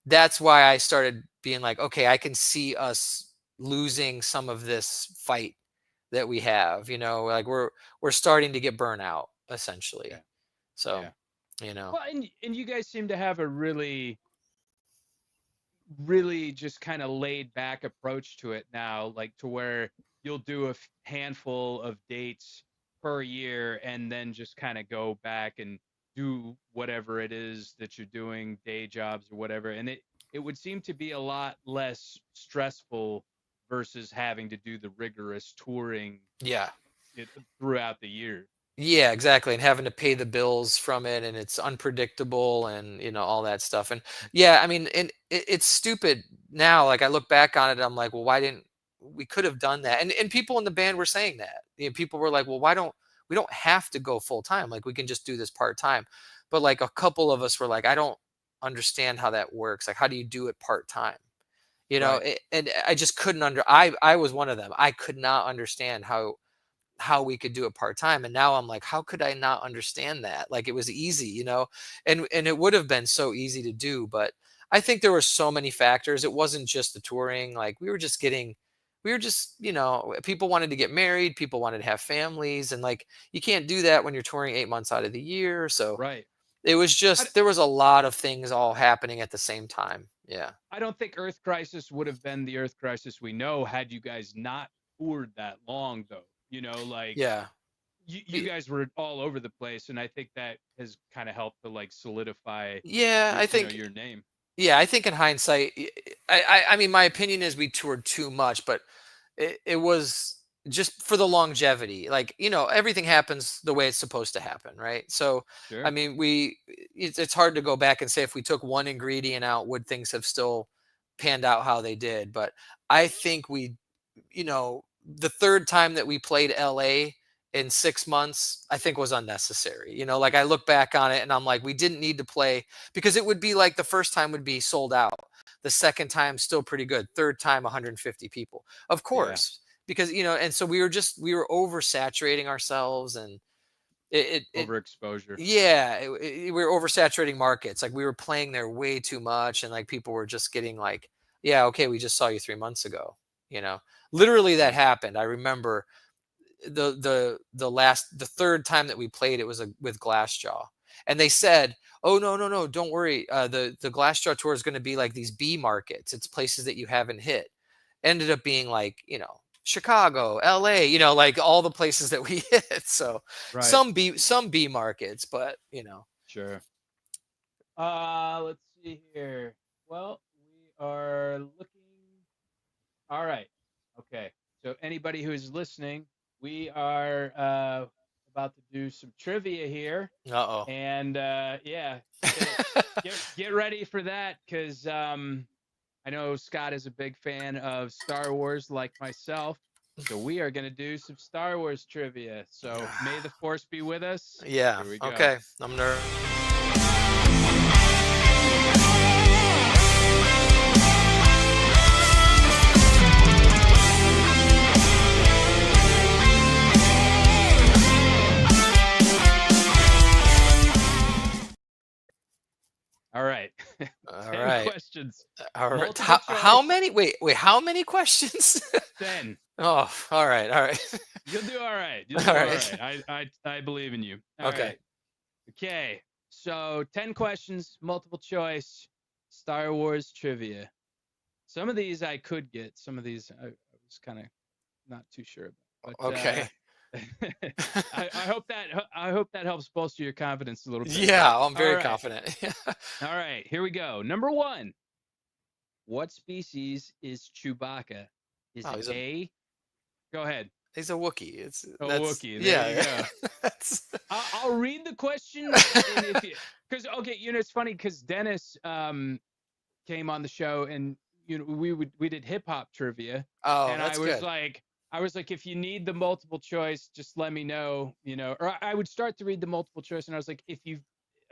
that's why I started being like, okay, I can see us losing some of this fight that we have, like we're starting to get burnt out Yeah. essentially. So, Yeah. you know, Well, and you guys seem to have a really just kind of laid back approach to it now, like to where you'll do a handful of dates per year and then just kind of go back and do whatever it is that you're doing, day jobs or whatever. And it would seem to be a lot less stressful versus having to do the rigorous touring yeah. throughout the year. Yeah, exactly. And having to pay the bills from it, and it's unpredictable, and all that stuff. And yeah, I mean, and it's stupid now. Like I look back on it, I'm like, well, why didn't we could have done that? And people in the band were saying that. People were like, well, why don't we don't have to go full time? Like we can just do this part time. But like a couple of us were like, I don't understand how that works. Like, how do you do it part time? Right. And I just couldn't I was one of them. I could not understand how we could do it part time. And now I'm like, how could I not understand that? Like it was easy, and it would have been so easy to do. But I think there were so many factors. It wasn't just the touring. Like we were just, people wanted to get married, people wanted to have families, and like you can't do that when you're touring 8 months out of the year. So Right. it was I, just there was a lot of things all happening at the same time. Yeah. I don't think Earth Crisis would have been the Earth Crisis we know had you guys not toured that long, though. Like Yeah. you guys were all over the place, and I think that has kind of helped to like solidify Yeah, your I think your name. Yeah, I think in hindsight, I mean, my opinion is we toured too much, but it was just for the longevity. Like, everything happens the way it's supposed to happen, right? So, I Sure. mean, it's hard to go back and say if we took one ingredient out, would things have still panned out how they did? But I think the third time that we played LA in 6 months, I think was unnecessary. Like I look back on it and I'm like, we didn't need to play because it would be like the first time would be sold out. The second time, still pretty good. Third time, 150 people. Of Yeah. course, because and so we were oversaturating ourselves, and it Overexposure. yeah, we were oversaturating markets. Like we were playing there way too much, and like people were just getting like, yeah, okay, we just saw you 3 months ago. Literally that Yeah. happened. I remember the third time that we played, it was with Glassjaw, and they said, oh, no, no, no, don't worry, the Glassjaw tour is going to be like these B markets. It's places that you haven't hit. Ended up being like Chicago, LA, like all the places that we hit. So Right. some B markets, but Sure. Let's see here. Well, we are looking. All right. Okay. So anybody who's listening, we are about to do some trivia here, uh-oh. and yeah, get get ready for that because I know Scott is a big fan of Star Wars, like myself. So we are going to do some Star Wars trivia. So may the Force be with us. Yeah, Here we go. okay, I'm nervous. All right. All 10 right. questions. All right. Multiple How choice. many? Wait. How many questions? 10. Oh, all right. All right. You'll do all right. You'll do All all right. right. I believe in you. All Okay. right. Okay. So 10 questions, multiple choice, Star Wars trivia. Some of these I could get. Some of these I was kind of not too sure about. But Okay. I hope that helps bolster your confidence a little bit. Yeah, I'm very All right. confident. All right, here we go. Number 1. What species is Chewbacca? Is it A? Go ahead. He's a Wookiee. It's A that's Wookiee. There you go. That's I'll read the question, and if you, because okay, it's funny because Dennis came on the show, and we did hip hop trivia, Oh, and that's good. I was like, if you need the multiple choice, just let me know, or I would start to read the multiple choice, and I was like, if you,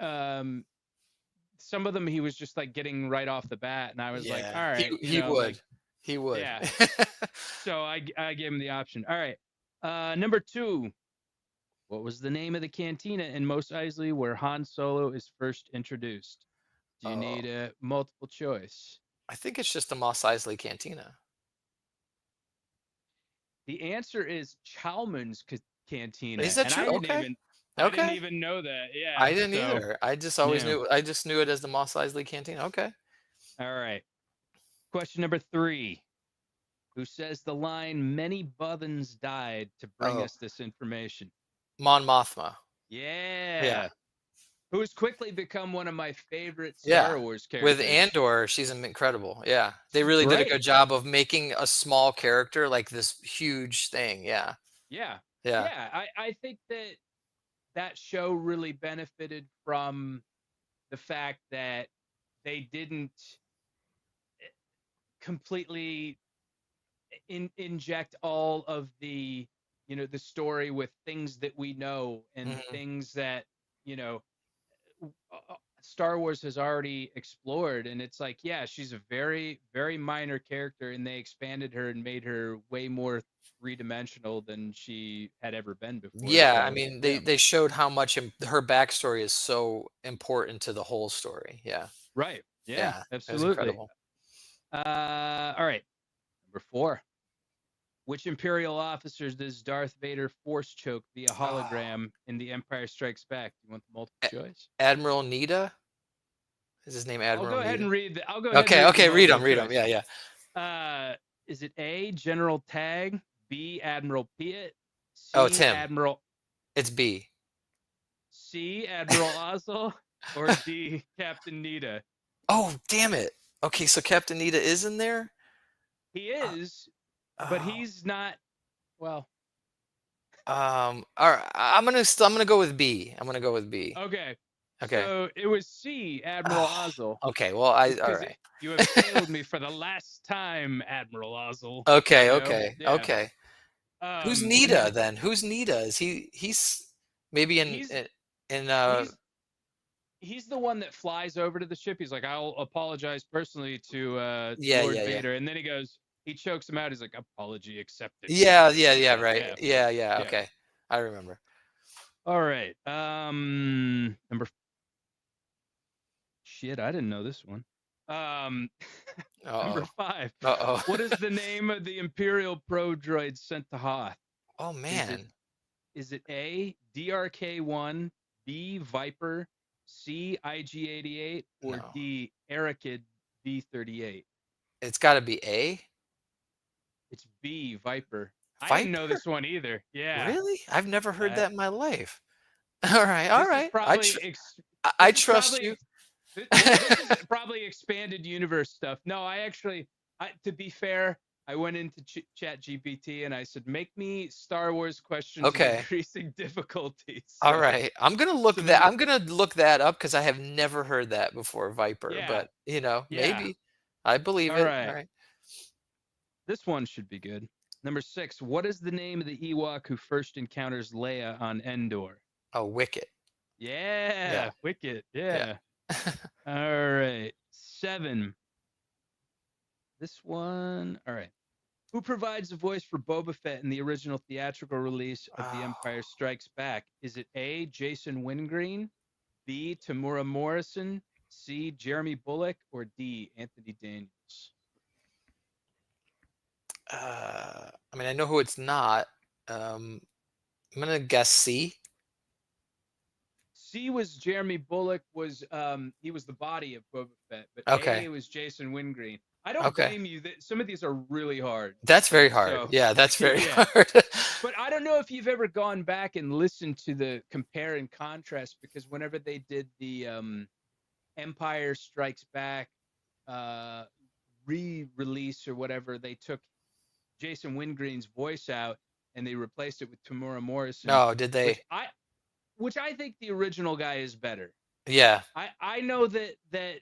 some of them he was just like getting right off the bat, and I was like, all right, He would. like, He would. yeah. So I gave him the option. All right. Number 2. What was the name of the cantina in Mos Eisley where Han Solo is first introduced? Do you need a multiple choice? I think it's just the Mos Eisley Cantina. The answer is Chalmun's Cantina. Is that true? I didn't even know that. Yeah. I didn't either. I just always knew. I just knew it as the Mos Eisley Cantina. Okay. All right. Question number 3. Who says the line, many Bothans died to bring us this information? Mon Mothma. Yeah. Who has quickly become one of my favorite Star Wars characters. With Andor, she's incredible. Yeah. They really did a good job of making a small character like this huge thing. Yeah. Yeah. I think that show really benefited from the fact that they didn't completely inject all of the the story with things that we know and things that Star Wars has already explored, and it's like, yeah, she's a very, very minor character, and they expanded her and made her way more three-dimensional than she had ever been before. Yeah, so, I mean, they showed how much her backstory is so important to the whole story. Yeah. Right. Yeah, absolutely. Incredible. All right. Number 4. Which Imperial officers does Darth Vader force choke via hologram in The Empire Strikes Back? You want the multiple choice? Admiral Nida? Is his name Admiral Nida? I'll go ahead and read. Okay, read them. Yeah. Is it A, General Tagg, B, Admiral Piet, C, Tim. Admiral... It's B. C, Admiral Ozzel, or D, Captain Nida? Oh, damn it. Okay, so Captain Nida is in there? He is... But he's not. Well. All right. I'm gonna go with B. Okay. So it was C, Admiral Ozzel. Okay. Well, all right. You have failed me for the last time, Admiral Ozzel. Okay. Yeah. Okay. Who's Nida then? Who's Nida? Is he's maybe in he's the one that flies over to the ship. He's like, I'll apologize personally to Yeah, Lord yeah, yeah. Vader, and then he chokes him out. He's like, apology accepted, Yeah, or yeah, some yeah, shit. right. Yeah, Yeah, yeah, yeah. okay. I remember. All right. Shit, I didn't know this one. Um, number Uh-oh. 5. Uh-oh. What is the name of the Imperial pro droid sent to Hoth? Oh Is it man. is it A, DRK-1, B, Viper, C, IG-88, or No. D, Arakid V-38? It's got to be A. It's B, Viper. I didn't know Viper? this one either. Yeah. Really? I've never heard Uh, that in my life. All right, all this is right. probably I this is trust probably you. this is probably expanded universe stuff. No, to be fair, I went into Chat GPT and I said, make me Star Wars questions of Okay. increasing difficulty. All So, right. I'm gonna look so that. maybe, I'm gonna look that up because I have never heard that before, Viper. yeah, But you know, yeah. maybe I believe All it. All right. right. This one should be good. Number 6. What is the name of the Ewok who first encounters Leia on Endor? Oh, Wicket. Yeah, Yeah. Wicket. Yeah. Yeah. All right. 7. This one. All right. Who provides the voice for Boba Fett in the original theatrical release of The Oh, Empire Strikes Back? Is it A, Jason Wingreen, B, Tamura Morrison, C, Jeremy Bulloch, or D, Anthony Daniels? I mean, I know who it's not. I'm gonna guess C. C was Jeremy Bulloch, was he was the body of Boba Fett, but A Okay. was Jason Wingreen. I don't Okay. blame you. That some of these are really hard. That's very hard. So Yeah, that's very yeah. hard. But I don't know if you've ever gone back and listened to the compare and contrast, because whenever they did the Empire Strikes Back uh, re-release or whatever, they took Jason Wingreen's voice out and they replaced it with Tamura Morrison, No, did which they? I which I think the original guy is better. Yeah. I know that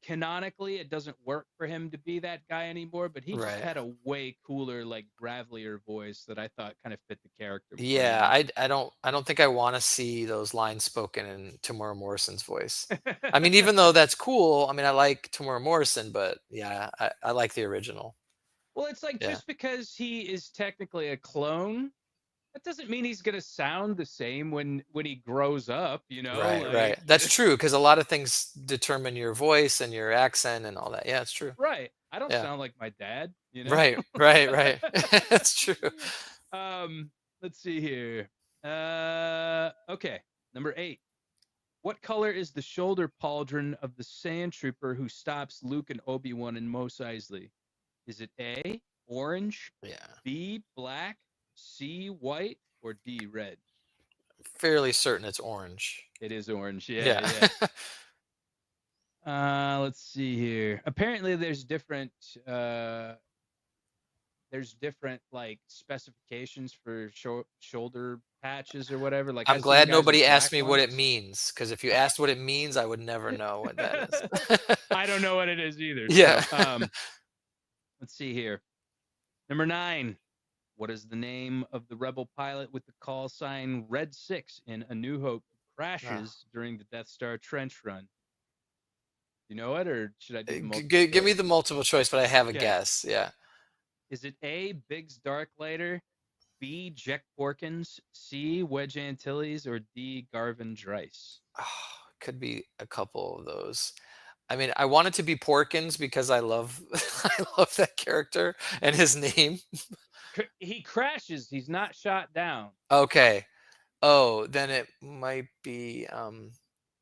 canonically it doesn't work for him to be that guy anymore, but he just Right. had a way cooler, like gravelier voice that I thought kind of fit the character more, Yeah, I don't think I want to see those lines spoken in Tamora Morrison's voice. I mean, even though that's cool, I mean, I like Tamora Morrison, but yeah, I like the original. Well, it's like, Yeah. just because he is technically a clone, that doesn't mean he's gonna sound the same when he grows up, Right, right. like That's true because a lot of things determine your voice and your accent and all that. Yeah, it's true. right. I don't Yeah. sound like my dad, Right, right, right. That's true. um, let's see here. Okay, number 8. What color is the shoulder pauldron of the sand trooper who stops Luke and Obi-Wan and Mos Eisley? Is it A, orange, Yeah. B, black, C, white, or D, red? Fairly certain it's orange. It is orange. Yeah, Yeah. yeah. Let's see here. Apparently, uh, there's different like specifications for shoulder patches or whatever. Like, I I'm seen glad guys with nobody asked black me what it ones. means because if you asked what it means, I would never know what that is. I don't know what it is either. Yeah. So, let's see here. Number 9. What is the name of the rebel pilot with the call sign Red 6 in A New Hope who Ah. crashes during the Death Star trench run? You know it, or should I do the multiple Give me choice? the multiple choice, but I have a Okay. guess. Yeah. Is it A, Biggs Darklighter, B, Jack Porkins, C, Wedge Antilles, or D, Garvin Dryce? Oh, could be a couple of those. I mean, I want it to be Porkins because I love I love that character and his name. He crashes. He's not shot down. Okay. Oh, then it might be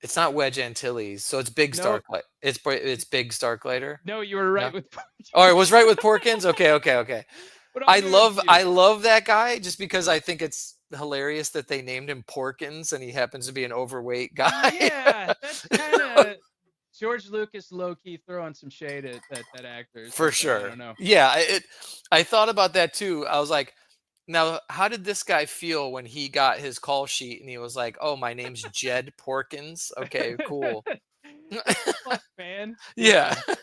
it's not Wedge Antilles, so it's Big No, Starklight. It's Big Starklighter. no, you were No. right with. Oh, I was right with Porkins. Okay, okay, okay. But I'll give it to you. I love that guy just because I think it's hilarious that they named him Porkins and he happens to be an overweight guy. Yeah, that's kind of George Lucas low key throwing some shade at that actor or For something. I sure. don't know. Yeah, I thought about that too. I was like, now how did this guy feel when he got his call sheet and he was like, "Oh, my name's Jed Porkins." Okay, cool. What the fuck, man? Yeah. Yeah,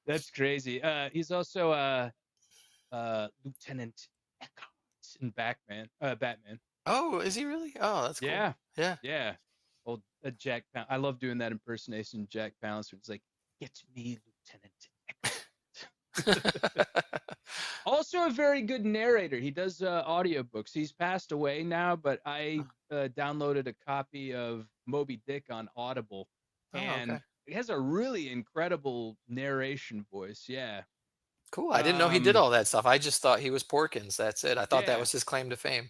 that's crazy. He's also Lieutenant Eckhart in Batman. Batman. Oh, is he really? Oh, that's cool. Yeah, Yeah. yeah. Old Jack. I love doing that impersonation, Jack Palance. It's like, "Get me, Lieutenant Excellent." Also, a very good narrator. He does audiobooks. He's passed away now, but I downloaded a copy of Moby Dick on Audible, Oh, okay. and he has a really incredible narration voice. Yeah. Cool. I didn't know he did Um, all that stuff. I just thought he was Porkins. That's it. I thought that yeah. was his claim to fame.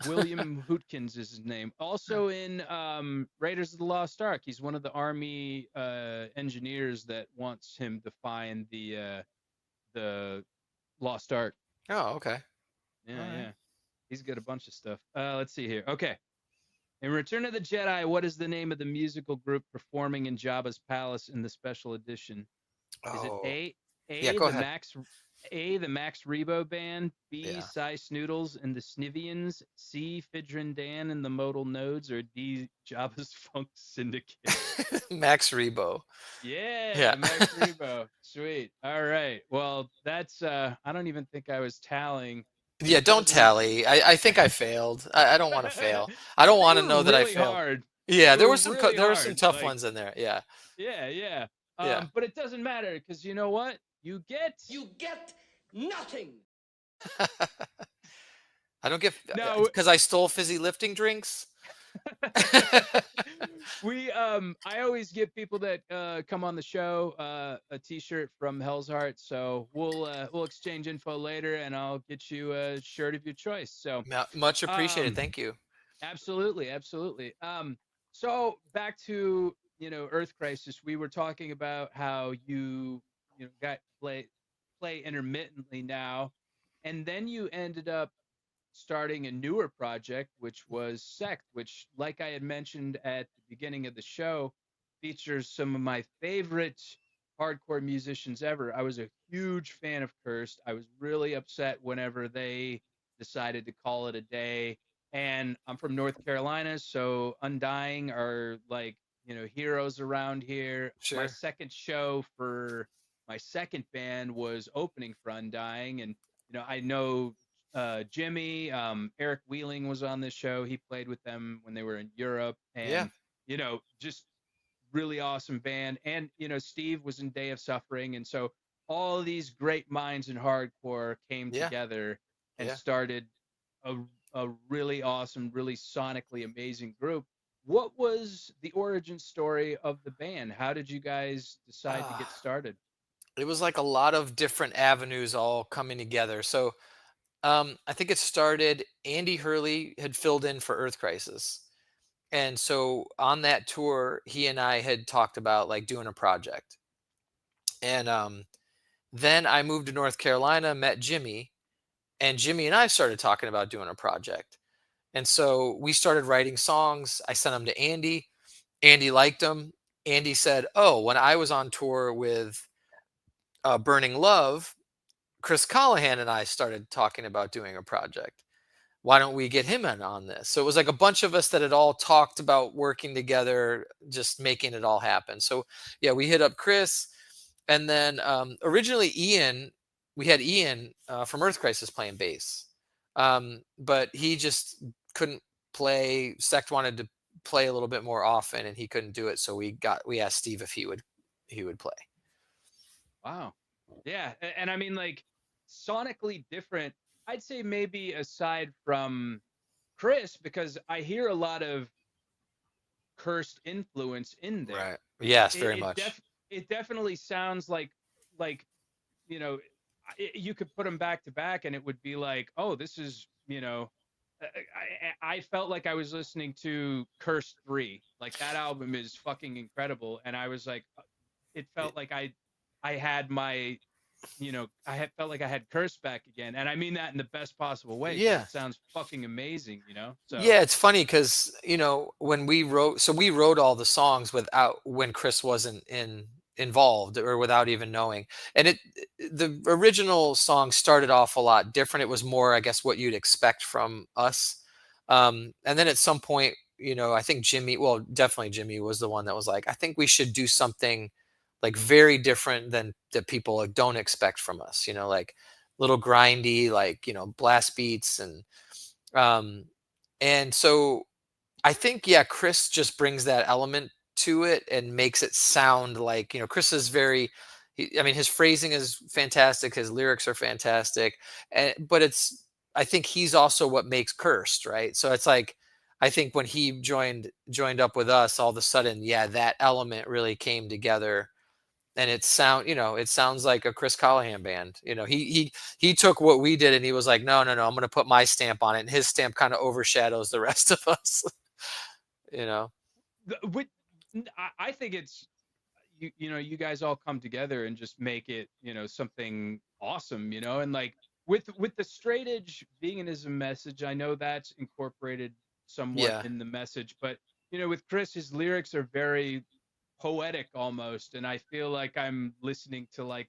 William Hootkins is his name. Also in Raiders of the Lost Ark, he's one of the army engineers that wants him to find the Lost Ark. Oh, okay. All Yeah, right. yeah. He's got a bunch of stuff. Let's see here. Okay. In Return of the Jedi, what is the name of the musical group performing in Jabba's palace in the special edition? Is it Oh, A yeah. A Go the ahead. Max Rebo Band, B Yeah. Cy Snoodles and the Snivians, C Fidrin Dan and the Modal Nodes, or D Jabba's Funk Syndicate? Max Rebo. Yeah, Yeah. Max Rebo. Sweet. All right. Well, that's I don't even think I was tallying. Yeah. It Don't doesn't tally. I think I failed. I don't want to fail. I don't They want to were know that I really failed. hard. Yeah. They were really There were some hard. tough Like, ones in there. Yeah. yeah, yeah. Yeah. But it doesn't matter because you know what? You get nothing. I don't get No. because I stole fizzy lifting drinks. We I always give people that come on the show a t-shirt from Hell's Heart, so we'll exchange info later and I'll get you a shirt of your choice. So Much appreciated. um Thank you. absolutely, absolutely. So back to, Earth Crisis, we were talking about how you got play intermittently now, and then you ended up starting a newer project, which was SECT, which, like I had mentioned at the beginning of the show, features some of my favorite hardcore musicians ever. I was a huge fan of Cursed. I was really upset whenever they decided to call it a day. And I'm from North Carolina, so Undying are like, heroes around here. My Sure. second show for my second band was opening for Undying, and I know Jimmy, Eric Wheeling was on this show. He played with them when they were in Europe, Yeah. and just really awesome band. And Steve was in Day of Suffering, and so all of these great minds in hardcore came Yeah. together and Yeah. started a a really awesome, really sonically amazing group. What was the origin story of the band? How did you guys decide to get Ah, started? it was like a lot of different avenues all coming together. So I think it started. Andy Hurley had filled in for Earth Crisis, and so on that tour, he and I had talked about like doing a project. And then I moved to North Carolina, met Jimmy, and Jimmy and I started talking about doing a project. And so we started writing songs. I sent them to Andy. Andy liked them. Andy said, "Oh, when I was on tour with Burning Love, Chris Callahan and I started talking about doing a project. Why don't we get him in on this?" So it was like a bunch of us that had all talked about working together, just making it all happen. So yeah, we hit up Chris, and then originally Ian, we had Ian from Earth Crisis playing bass, but he just couldn't play. Sect wanted to play a little bit more often, and he couldn't do it. So we asked Steve if he would play. Wow. Yeah, and I mean, like, sonically different. I'd say maybe aside from Chris, because I hear a lot of Cursed influence in there. Right. Yes, It very it much. def it definitely sounds like you know you could put them back to back and it would be like, oh, this is I felt like I was listening to Cursed 3. Like, that album is fucking incredible, and I was like, it felt like I had my I had felt like I had Curse back again, and I mean that in the best possible way because Yeah. it sounds fucking amazing. So Yeah, it's funny because when we wrote all the songs without when Chris wasn't involved or without even knowing. And the original song started off a lot different. It was more, I guess, what you'd expect from us. And then at some point, I think Jimmy, well, definitely Jimmy was the one that was like, I think we should do something like very different than that people like, don't expect from us. Like little grindy, like blast beats um, and so I think, yeah, Chris just brings that element to it and makes it sound like, Chris is very, I mean, his phrasing is fantastic. His lyrics are fantastic. But I think he's also what makes Cursed, right? So it's like, I think when he joined up with us, all of a sudden, yeah, that element really came together. And it sounds like a Chris Callahan band. He took what we did and he was like, no, no, no, I'm going to put my stamp on it. And his stamp kind of overshadows the rest of us. you know With, I think it's you guys all come together and just make it something awesome, and like with the straight edge veganism message, I know that's incorporated somewhat yeah, in the message, but with Chris, his lyrics are very poetic almost, and I feel like I'm listening to like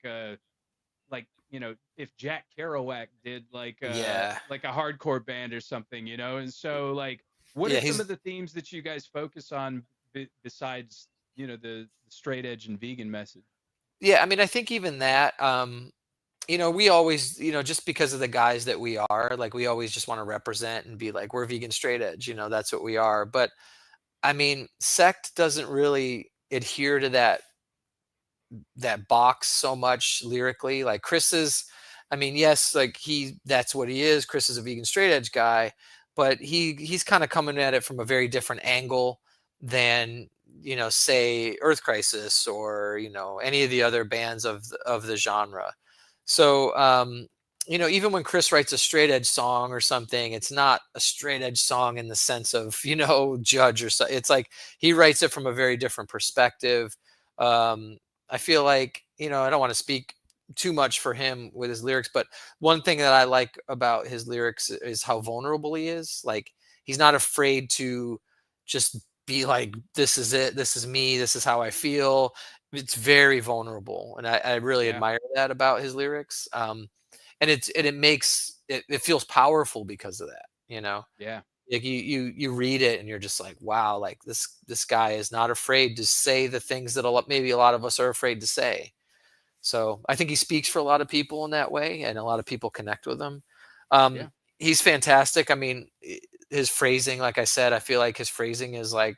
if Jack Kerouac did yeah, like a hardcore band or something, and so like what are yeah. some He's of the themes that you guys focus on besides the straight edge and vegan message? Yeah, I mean, I think even that, we always, just because of the guys that we are, like, we always just want to represent and be like, we're vegan straight edge, that's what we are. But I mean, Sect doesn't really adhere to that box so much lyrically. Like Chris is, I mean, yes, like that's what he is. Chris is a vegan straight edge guy, but he's kind of coming at it from a very different angle than, say Earth Crisis or, any of the other bands of the genre. So, even when Chris writes a straight edge song or something, it's not a straight edge song in the sense of, Judge or so. It's like he writes it from a very different perspective. Um, I feel like, I don't want to speak too much for him with his lyrics, but one thing that I like about his lyrics is how vulnerable he is. Like, he's not afraid to just be like, this is it, this is me, this is how I feel. It's very vulnerable. And I really Yeah, admire that about his lyrics. And it makes it feels powerful because of that, yeah, like you read it and you're just like, wow, like this guy is not afraid to say the things that maybe a lot of us are afraid to say. So I think he speaks for a lot of people in that way, and a lot of people connect with him. yeah. um he's fantastic. I mean, his phrasing, like I said, I feel like his phrasing is like,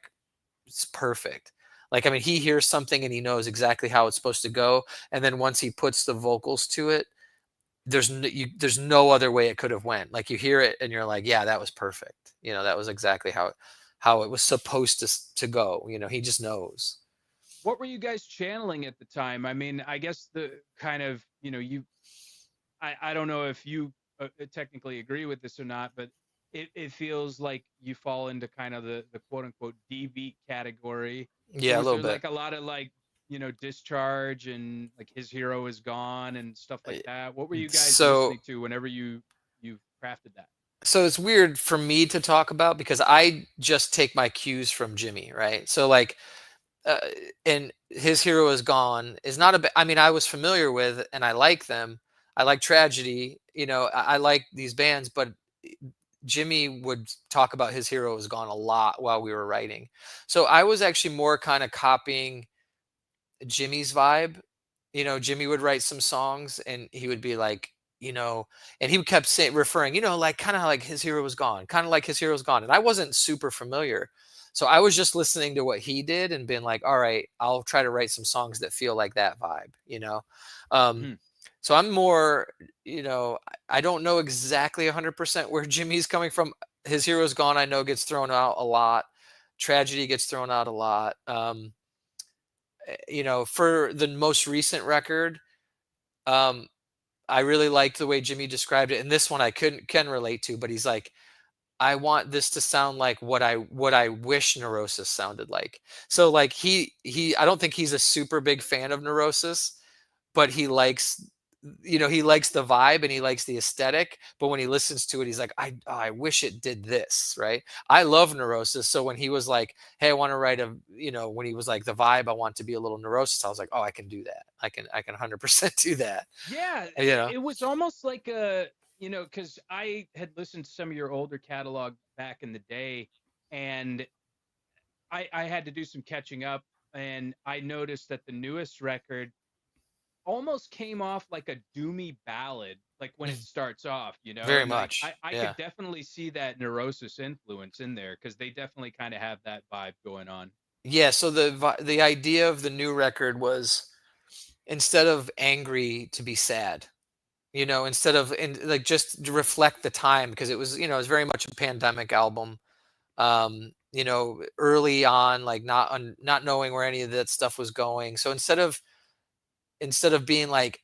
it's perfect. Like, I mean, he hears something and he knows exactly how it's supposed to go, and then once he puts the vocals to it, there's no other way it could have went. Like, you hear it and you're like, yeah, that was perfect. That was exactly how it was supposed to go. He just knows. What were you guys channeling at the time? I mean, I guess the kind of I don't know if you technically agree with this or not, but it feels like you fall into kind of the quote unquote D beat category. So Yeah, a was little there bit. like a lot of like Discharge and like His Hero Is Gone and stuff Uh, like that? What were you guys so listening to whenever you crafted that? so it's weird for me to talk about because I just take my cues from Jimmy, right? So, like, uh, and His Hero Is Gone is not I mean, I was familiar with and I like them. I like Tragedy, I like these bands, but Jimmy would talk about His Hero Is Gone a lot while we were writing. So I was actually more kind of copying Jimmy's vibe. Jimmy would write some songs and he would be like, you know, and he kept saying, referring, like, kind of like His Hero Was Gone, kind of like His Hero Was Gone. And I wasn't super familiar. So I was just listening to what he did and being like, all right, I'll try to write some songs that feel like that vibe. Um, Hmm. so I'm more, I don't know exactly 100% where Jimmy's coming from. His Hero's Gone, I know, gets thrown out a lot. Tragedy gets thrown out a lot. For the most recent record, um, I really liked the way Jimmy described it. And this one I can relate to, but he's like, I want this to sound like what I wish Neurosis sounded like. So, like, he I don't think he's a super big fan of Neurosis, but he likes the vibe and he likes the aesthetic, but when he listens to it, he's like, I wish it did this, right? I love Neurosis, so when he was like, hey, I want to write when he was like, the vibe, I want to be a little Neurosis, I was like, oh, I can do that. I can 100% do that. Yeah, you know it was almost like a because I had listened to some of your older catalog back in the day, and I had to do some catching up, and I noticed that the newest record almost came off like a doomy ballad, like when it starts off, Very and like much. I Yeah. could definitely see that Neurosis influence in there because they definitely kind of have that vibe going on. Yeah, so the idea of the new record was, instead of angry, to be sad. Instead of, like, just to reflect the time, because it was very much a pandemic album. Early on, like, not knowing where any of that stuff was going. So instead of being like,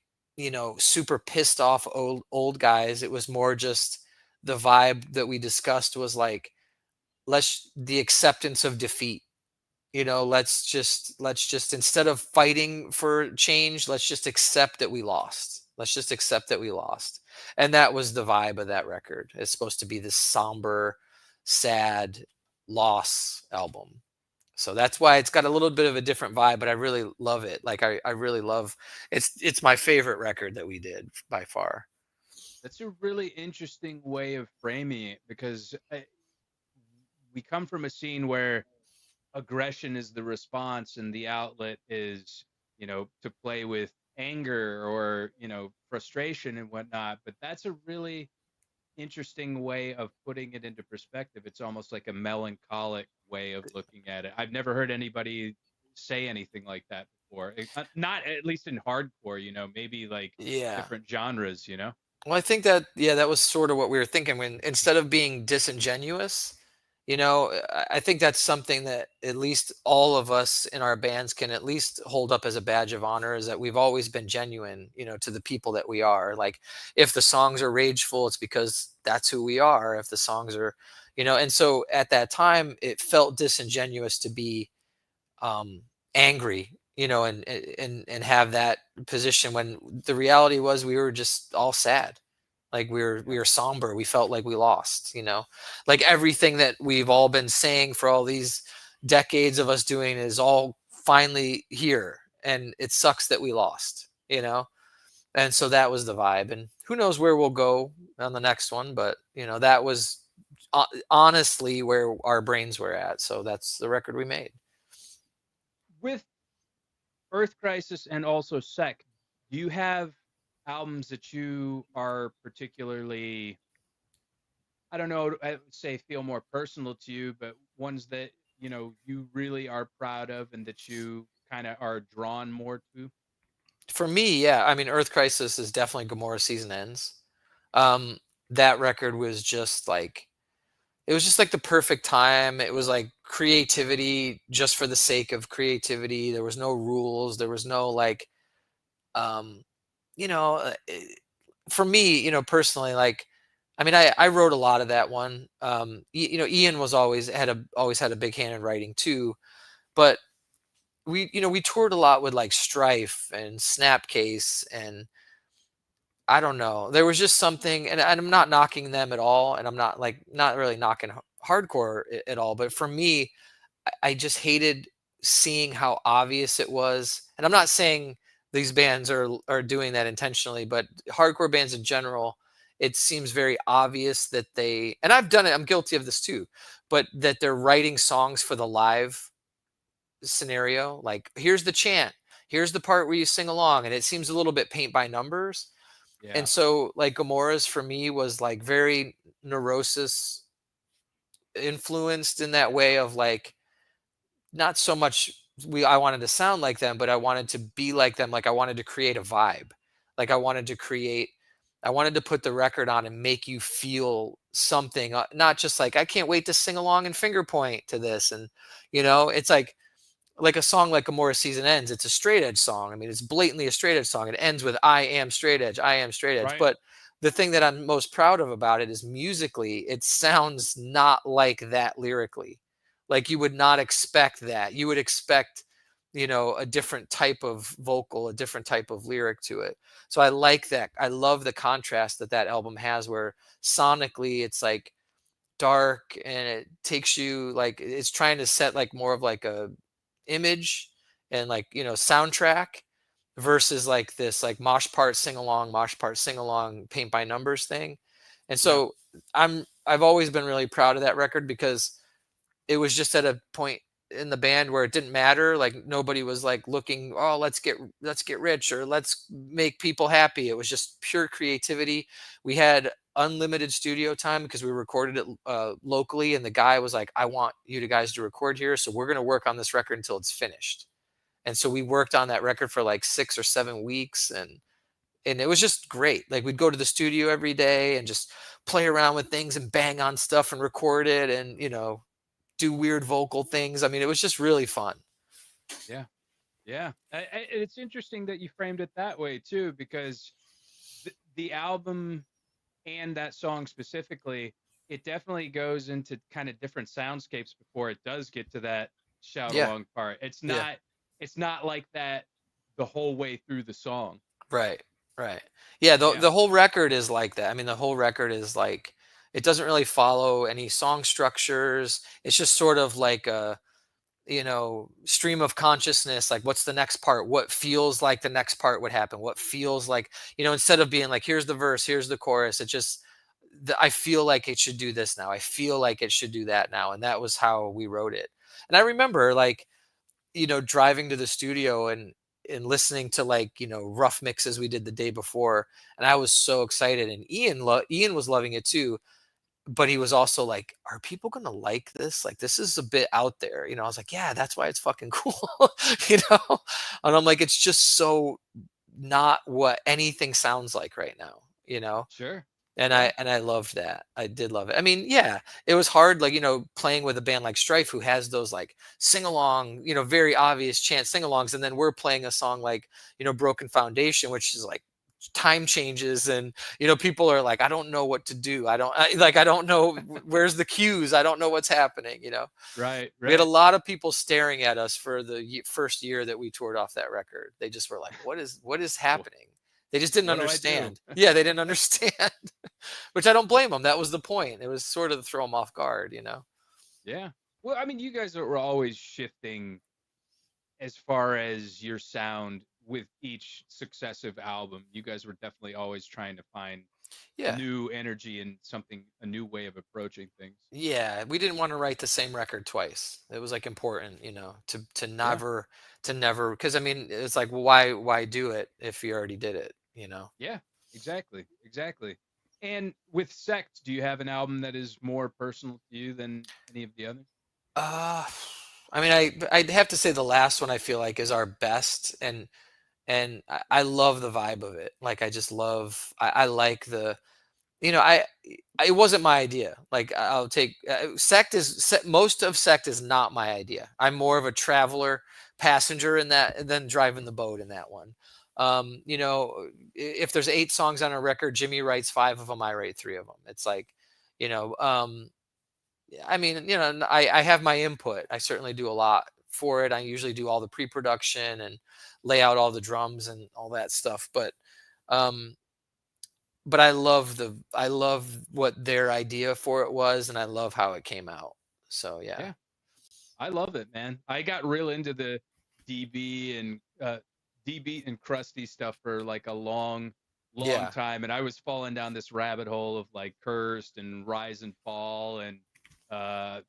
super pissed off old guys, it was more just the vibe that we discussed was like, let's the acceptance of defeat. Let's just, instead of fighting for change, let's just accept that we lost. Let's just accept that we lost. And that was the vibe of that record. It's supposed to be this somber, sad loss album. So that's why it's got a little bit of a different vibe, but I really love it. Like, I really love, it's my favorite record that we did by far. That's a really interesting way of framing it because we come from a scene where aggression is the response and the outlet is, to play with anger or, frustration and whatnot. But that's a really interesting way of putting it into perspective. It's almost like a melancholic way of looking at it. I've never heard anybody say anything like that before. Not at least in hardcore, maybe like Yeah. different genres. Well, I think that, yeah, that was sort of what we were thinking, when, instead of being disingenuous, I think that's something that at least all of us in our bands can at least hold up as a badge of honor, is that we've always been genuine, to the people that we are. Like, if the songs are rageful, it's because that's who we are. If the songs are, and so at that time, it felt disingenuous to be angry, and have that position, when the reality was we were just all sad. Like, we were somber. We felt like we lost, like everything that we've all been saying for all these decades of us doing is all finally here. And it sucks that we lost. And so that was the vibe. And who knows where we'll go on the next one, but that was honestly where our brains were at. So that's the record we made. With Earth Crisis and also SECT, do you have albums that you are particularly, I don't know, I would say feel more personal to you, but ones that, you really are proud of and that you kind of are drawn more to? For me, yeah, I mean, Earth Crisis is definitely Gomorrah Season Ends. Um, that record was just like, it was just like the perfect time. It was like creativity just for the sake of creativity. There was no rules. There was no, like, um, you know, uh, eh, for me, personally, like, I mean, I wrote a lot of that one. Ian was always had a big hand in writing too, but we toured a lot with, like, Strife and Snapcase, and I don't know. There was just something, and I'm not knocking them at all, and I'm not really knocking hardcore at all. But for me, I just hated seeing how obvious it was. And I'm not saying these bands are doing that intentionally, but hardcore bands in general, it seems very obvious that and I've done it. I'm guilty of this too, but that they're writing songs for the live scenario. Like, here's the chant, here's the part where you sing along, and it seems a little bit paint by numbers. Yeah. And so, like, Gomorrah's for me was like very Neurosis influenced, in that way of, like, not so much I wanted to sound like them, but I wanted to be like them. Like, I wanted to create a vibe. Like, I wanted to put the record on and make you feel something, not just like, I can't wait to sing along and finger point to this. And it's like a song like Gomorrah Season Ends, it's a straight edge song. I mean, it's blatantly a straight edge song. It ends with I am straight edge, I am straight edge. Right. But the thing that I'm most proud of about it is, musically, it sounds not like that lyrically. Like, you would not expect that. You would expect, a different type of vocal, a different type of lyric to it. So I like that. I love the contrast that album has, where sonically it's like dark, and it takes you, like, it's trying to set like more of like a image and, like, soundtrack, versus like this, like, mosh part sing along paint by numbers thing. And Yeah. so I've always been really proud of that record, because it was just at a point in the band where it didn't matter. Like nobody was like looking, oh, let's get rich or let's make people happy. It was just pure creativity. We had unlimited studio time because we recorded it locally, and the guy was like, I want you guys to record here, so we're going to work on this record until it's finished. And so we worked on that record for like 6 or 7 weeks, and it was just great. Like we'd go to the studio every day and just play around with things and bang on stuff and record it, and do weird vocal things. I mean, it was just really fun. Yeah. Yeah. It's interesting that you framed it that way too, because the album and that song specifically, it definitely goes into kind of different soundscapes before it does get to that shout Yeah. along part. It's Yeah. not it's not like that the whole way through the song. Right. Yeah, Yeah. the whole record is like that. I mean, the whole record is like, it doesn't really follow any song structures. It's just sort of like a, stream of consciousness. Like, what's the next part? What feels like the next part would happen? What feels like, instead of being like, here's the verse, here's the chorus, it just, I feel like it should do this now. I feel like it should do that now. And that was how we wrote it. And I remember like, driving to the studio and listening to like, rough mixes we did the day before. And I was so excited. And Ian was loving it too. But he was also like, are people going to like this? Like, this is a bit out there. I was like, yeah, that's why it's fucking cool. And I'm like, it's just so not what anything sounds like right now. Sure. And Yeah. I loved that. I did love it. I mean, yeah, it was hard, like, playing with a band like Strife, who has those like sing along, very obvious chant sing alongs. And then we're playing a song like, Broken Foundation, which is like time changes. And, people are like, I don't know what to do. I don't know where's the cues. I don't know what's happening, Right. We had a lot of people staring at us for the first year that we toured off that record. They just were like, what is happening? They just didn't What do I do? understand. Yeah, they didn't understand, which I don't blame them. That was the point. It was sort of to throw them off guard, Yeah. Well, I mean, you guys were always shifting as far as your sound with each successive album. You guys were definitely always trying to find Yeah. new energy and a new way of approaching things. Yeah, we didn't want to write the same record twice. It was like important, to never, because I mean, it's like, well, why do it if you already did it, Yeah, exactly. And with SECT, do you have an album that is more personal to you than any of the others? I mean, I'd have to say the last one I feel like is our best, and I love the vibe of it. Like, I just love, I like the, it wasn't my idea. Like, I'll take most of SECT is not my idea. I'm more of a traveler passenger in that than driving the boat in that one. If there's 8 songs on a record, Jimmy writes 5 of them, I write 3 of them. It's like, I mean, I have my input. I certainly do a lot for it. I usually do all the pre-production and lay out all the drums and all that stuff. But I love what their idea for it was, and I love how it came out. So yeah. I love it, man. I got real into the DB and D-Beat and crusty stuff for like a long time, and I was falling down this rabbit hole of like Cursed and Rise and Fall and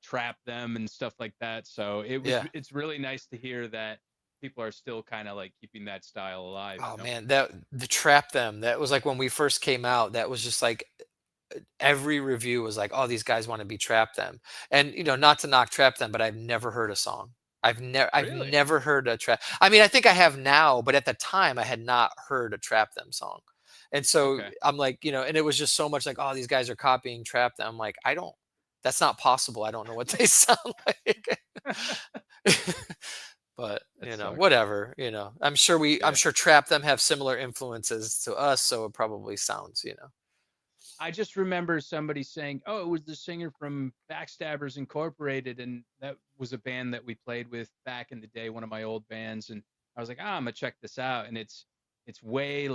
Trap Them and stuff like that. So it's really nice to hear that people are still kind of like keeping that style alive. Oh man, the Trap Them, that was like when we first came out, that was just like every review was like, oh, these guys want to be Trap Them. And not to knock Trap Them, but I've never heard a song. I've never heard a trap. I mean, I think I have now, but at the time I had not heard a Trap Them song. And so I'm like, and it was just so much like, oh, these guys are copying Trap Them. I'm like, that's not possible. I don't know what they sound like. But whatever, I'm sure Trap Them have similar influences to us, so it probably sounds, I just remember somebody saying, oh, it was the singer from Backstabbers Incorporated, and that was a band that we played with back in the day, one of my old bands. And I was like, I'm gonna check this out. And it's way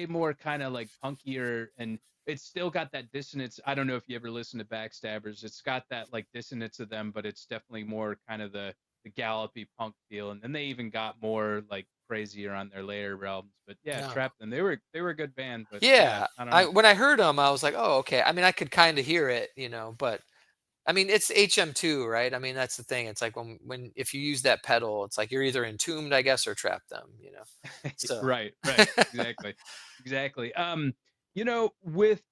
more kind of like punkier, and it's still got that dissonance. I don't know if you ever listen to Backstabbers. It's got that like dissonance of them, but it's definitely more kind of the gallopy punk feel. And then they even got more like crazier on their later albums. But Trap Them. They were a good band. But yeah, I don't know. When I heard them, I was like, oh, okay. I mean, I could kind of hear it, but I mean, it's HM2, right? I mean, that's the thing. It's like when if you use that pedal, it's like you're either entombed, I guess, or trapped them, you know. So Right, right, exactly, exactly. With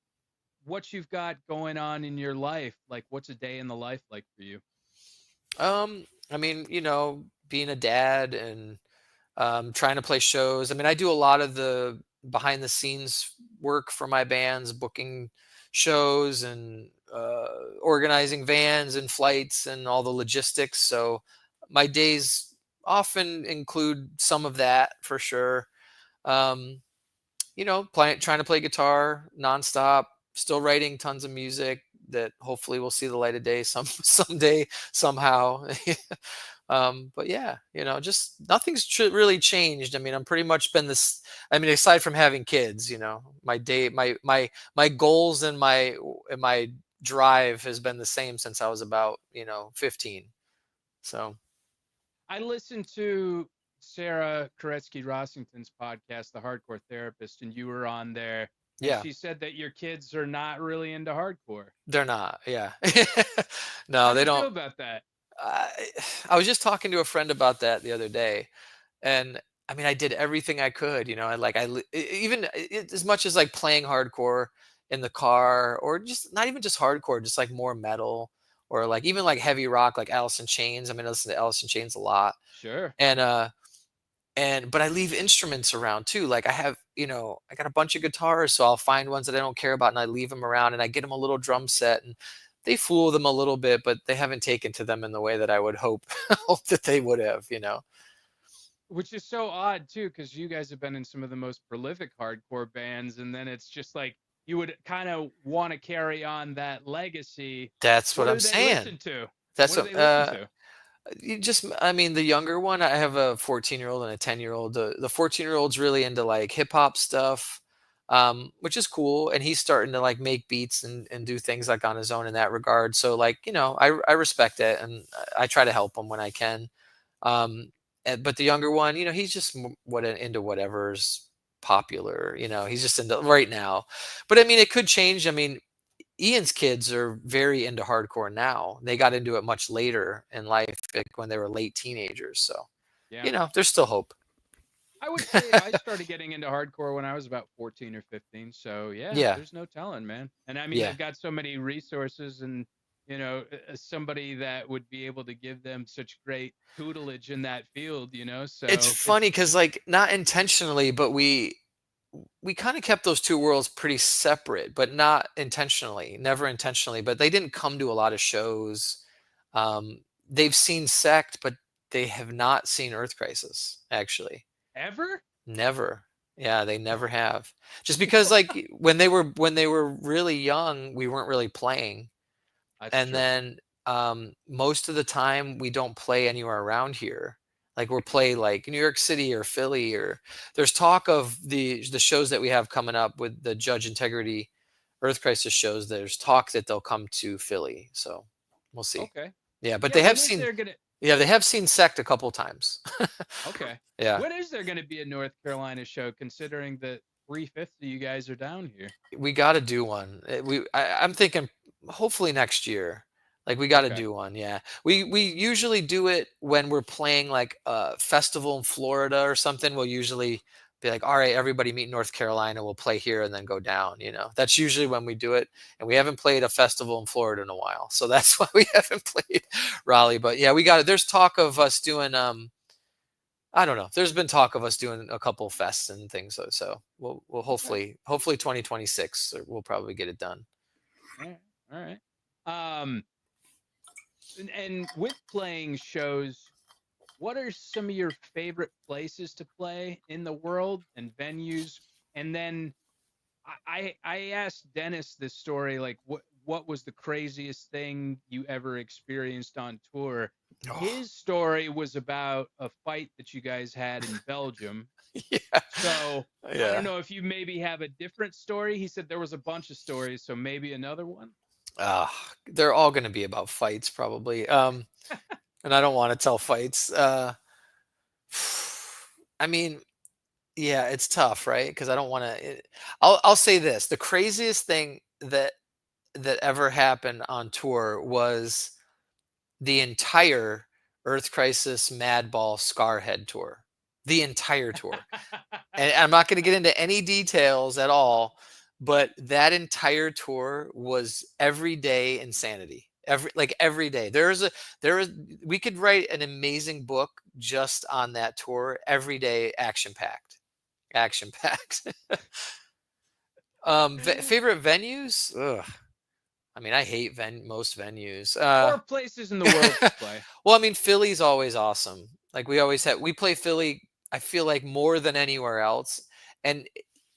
what you've got going on in your life, like what's a day in the life like for you? I mean, being a dad and trying to play shows. I mean, I do a lot of the behind the scenes work for my bands, booking shows and organizing vans and flights and all the logistics. So my days often include some of that for sure. Um, trying to play guitar nonstop, still writing tons of music that hopefully will see the light of day someday somehow. But yeah, just nothing's really changed. I mean, I'm pretty much been this. I mean, aside from having kids, my day, my goals and my drive has been the same since I was about 15. So I listened to Sarah Koretsky Rossington's podcast, The Hardcore Therapist, and you were on there, and yeah, she said that your kids are not really into hardcore. they're not. Yeah, no, How'd they you feel don't. about that? I, I was just talking to a friend about that the other day, and I mean, I did everything I could, I like even as much as like playing hardcore in the car, or just not even just hardcore, just like more metal, or like even like heavy rock, like Alice in Chains. I mean, I listen to Alice in Chains a lot, Sure. and but I leave instruments around too. Like I have, I got a bunch of guitars, so I'll find ones that I don't care about and I leave them around, and I get them a little drum set, and they fool them a little bit, but they haven't taken to them in the way that I would hope that they would have. Which is so odd too, because you guys have been in some of the most prolific hardcore bands, and then it's just like you would kind of want to carry on that legacy. That's What what I'm do they saying. listen to? That's What do what they listen to? I mean, the younger one, I have a 14-year-old and a 10-year-old. The 14-year-old's really into like hip hop stuff, which is cool. And he's starting to like make beats and do things like on his own in that regard. So like, I respect it, and I try to help him when I can. But the younger one, he's just into whatever's popular. He's just into right now. But I mean, it could change. I mean, Ian's kids are very into hardcore now. They got into it much later in life, like when they were late teenagers. So, Yeah. there's still hope. I would say I started getting into hardcore when I was about 14 or 15. So, yeah, Yeah. there's no telling, man. And I mean, Yeah. they've got so many resources and, somebody that would be able to give them such great tutelage in that field. It's So funny because like not intentionally, but we kind of kept those two worlds pretty separate, but not intentionally, never intentionally. But they didn't come to a lot of shows. They've seen SECT, but they have not seen Earth Crisis, actually. ever? Never. Yeah, they never have. Just because like when they were really young, we weren't really playing. That's And true. then most of the time we don't play anywhere around here. Like we'll play like New York City or Philly, or there's talk of the shows that we have coming up with the Judge Integrity Earth Crisis shows. There's talk that they'll come to Philly. So we'll see. Okay. Yeah, but Yeah, they have when is seen there gonna yeah, they have seen SECT a couple times. Okay. Yeah. When is there gonna be a North Carolina show, considering that 3/5 of you guys are down here? We gotta do one. I'm thinking hopefully next year. Like we gotta Okay. do one. Yeah. We usually do it when we're playing like a festival in Florida or something. We'll usually be like, all right, everybody meet in North Carolina. We'll play here and then go down. That's usually when we do it. And we haven't played a festival in Florida in a while. So that's why we haven't played Raleigh. But yeah, we got it. There's talk of us doing I don't know. There's been talk of us doing a couple fests and things, so we'll Okay. hopefully 2026 we'll probably get it done. All right. All right. And with playing shows, what are some of your favorite places to play in the world and venues? And then I asked Dennis this story, like what was the craziest thing you ever experienced on tour? Oh, His story was about a fight that you guys had in Belgium. yeah, So I don't yeah. know if you maybe have a different story. He said there was a bunch of stories, so maybe another one. They're all going to be about fights probably. And I don't want to tell fights. I mean, yeah, it's tough, right? Because I don't want to. I'll say this: the craziest thing that that ever happened on tour was the entire Earth Crisis Madball Scarhead tour. The entire tour. And I'm not going to get into any details at all, but that entire tour was everyday insanity. Every day. There is we could write an amazing book just on that tour. Every day action packed. Action packed. Favorite venues? Ugh. I mean, I hate most venues. Or places in the world to play. Well, I mean, Philly's always awesome. Like we play Philly, I feel like more than anywhere else. And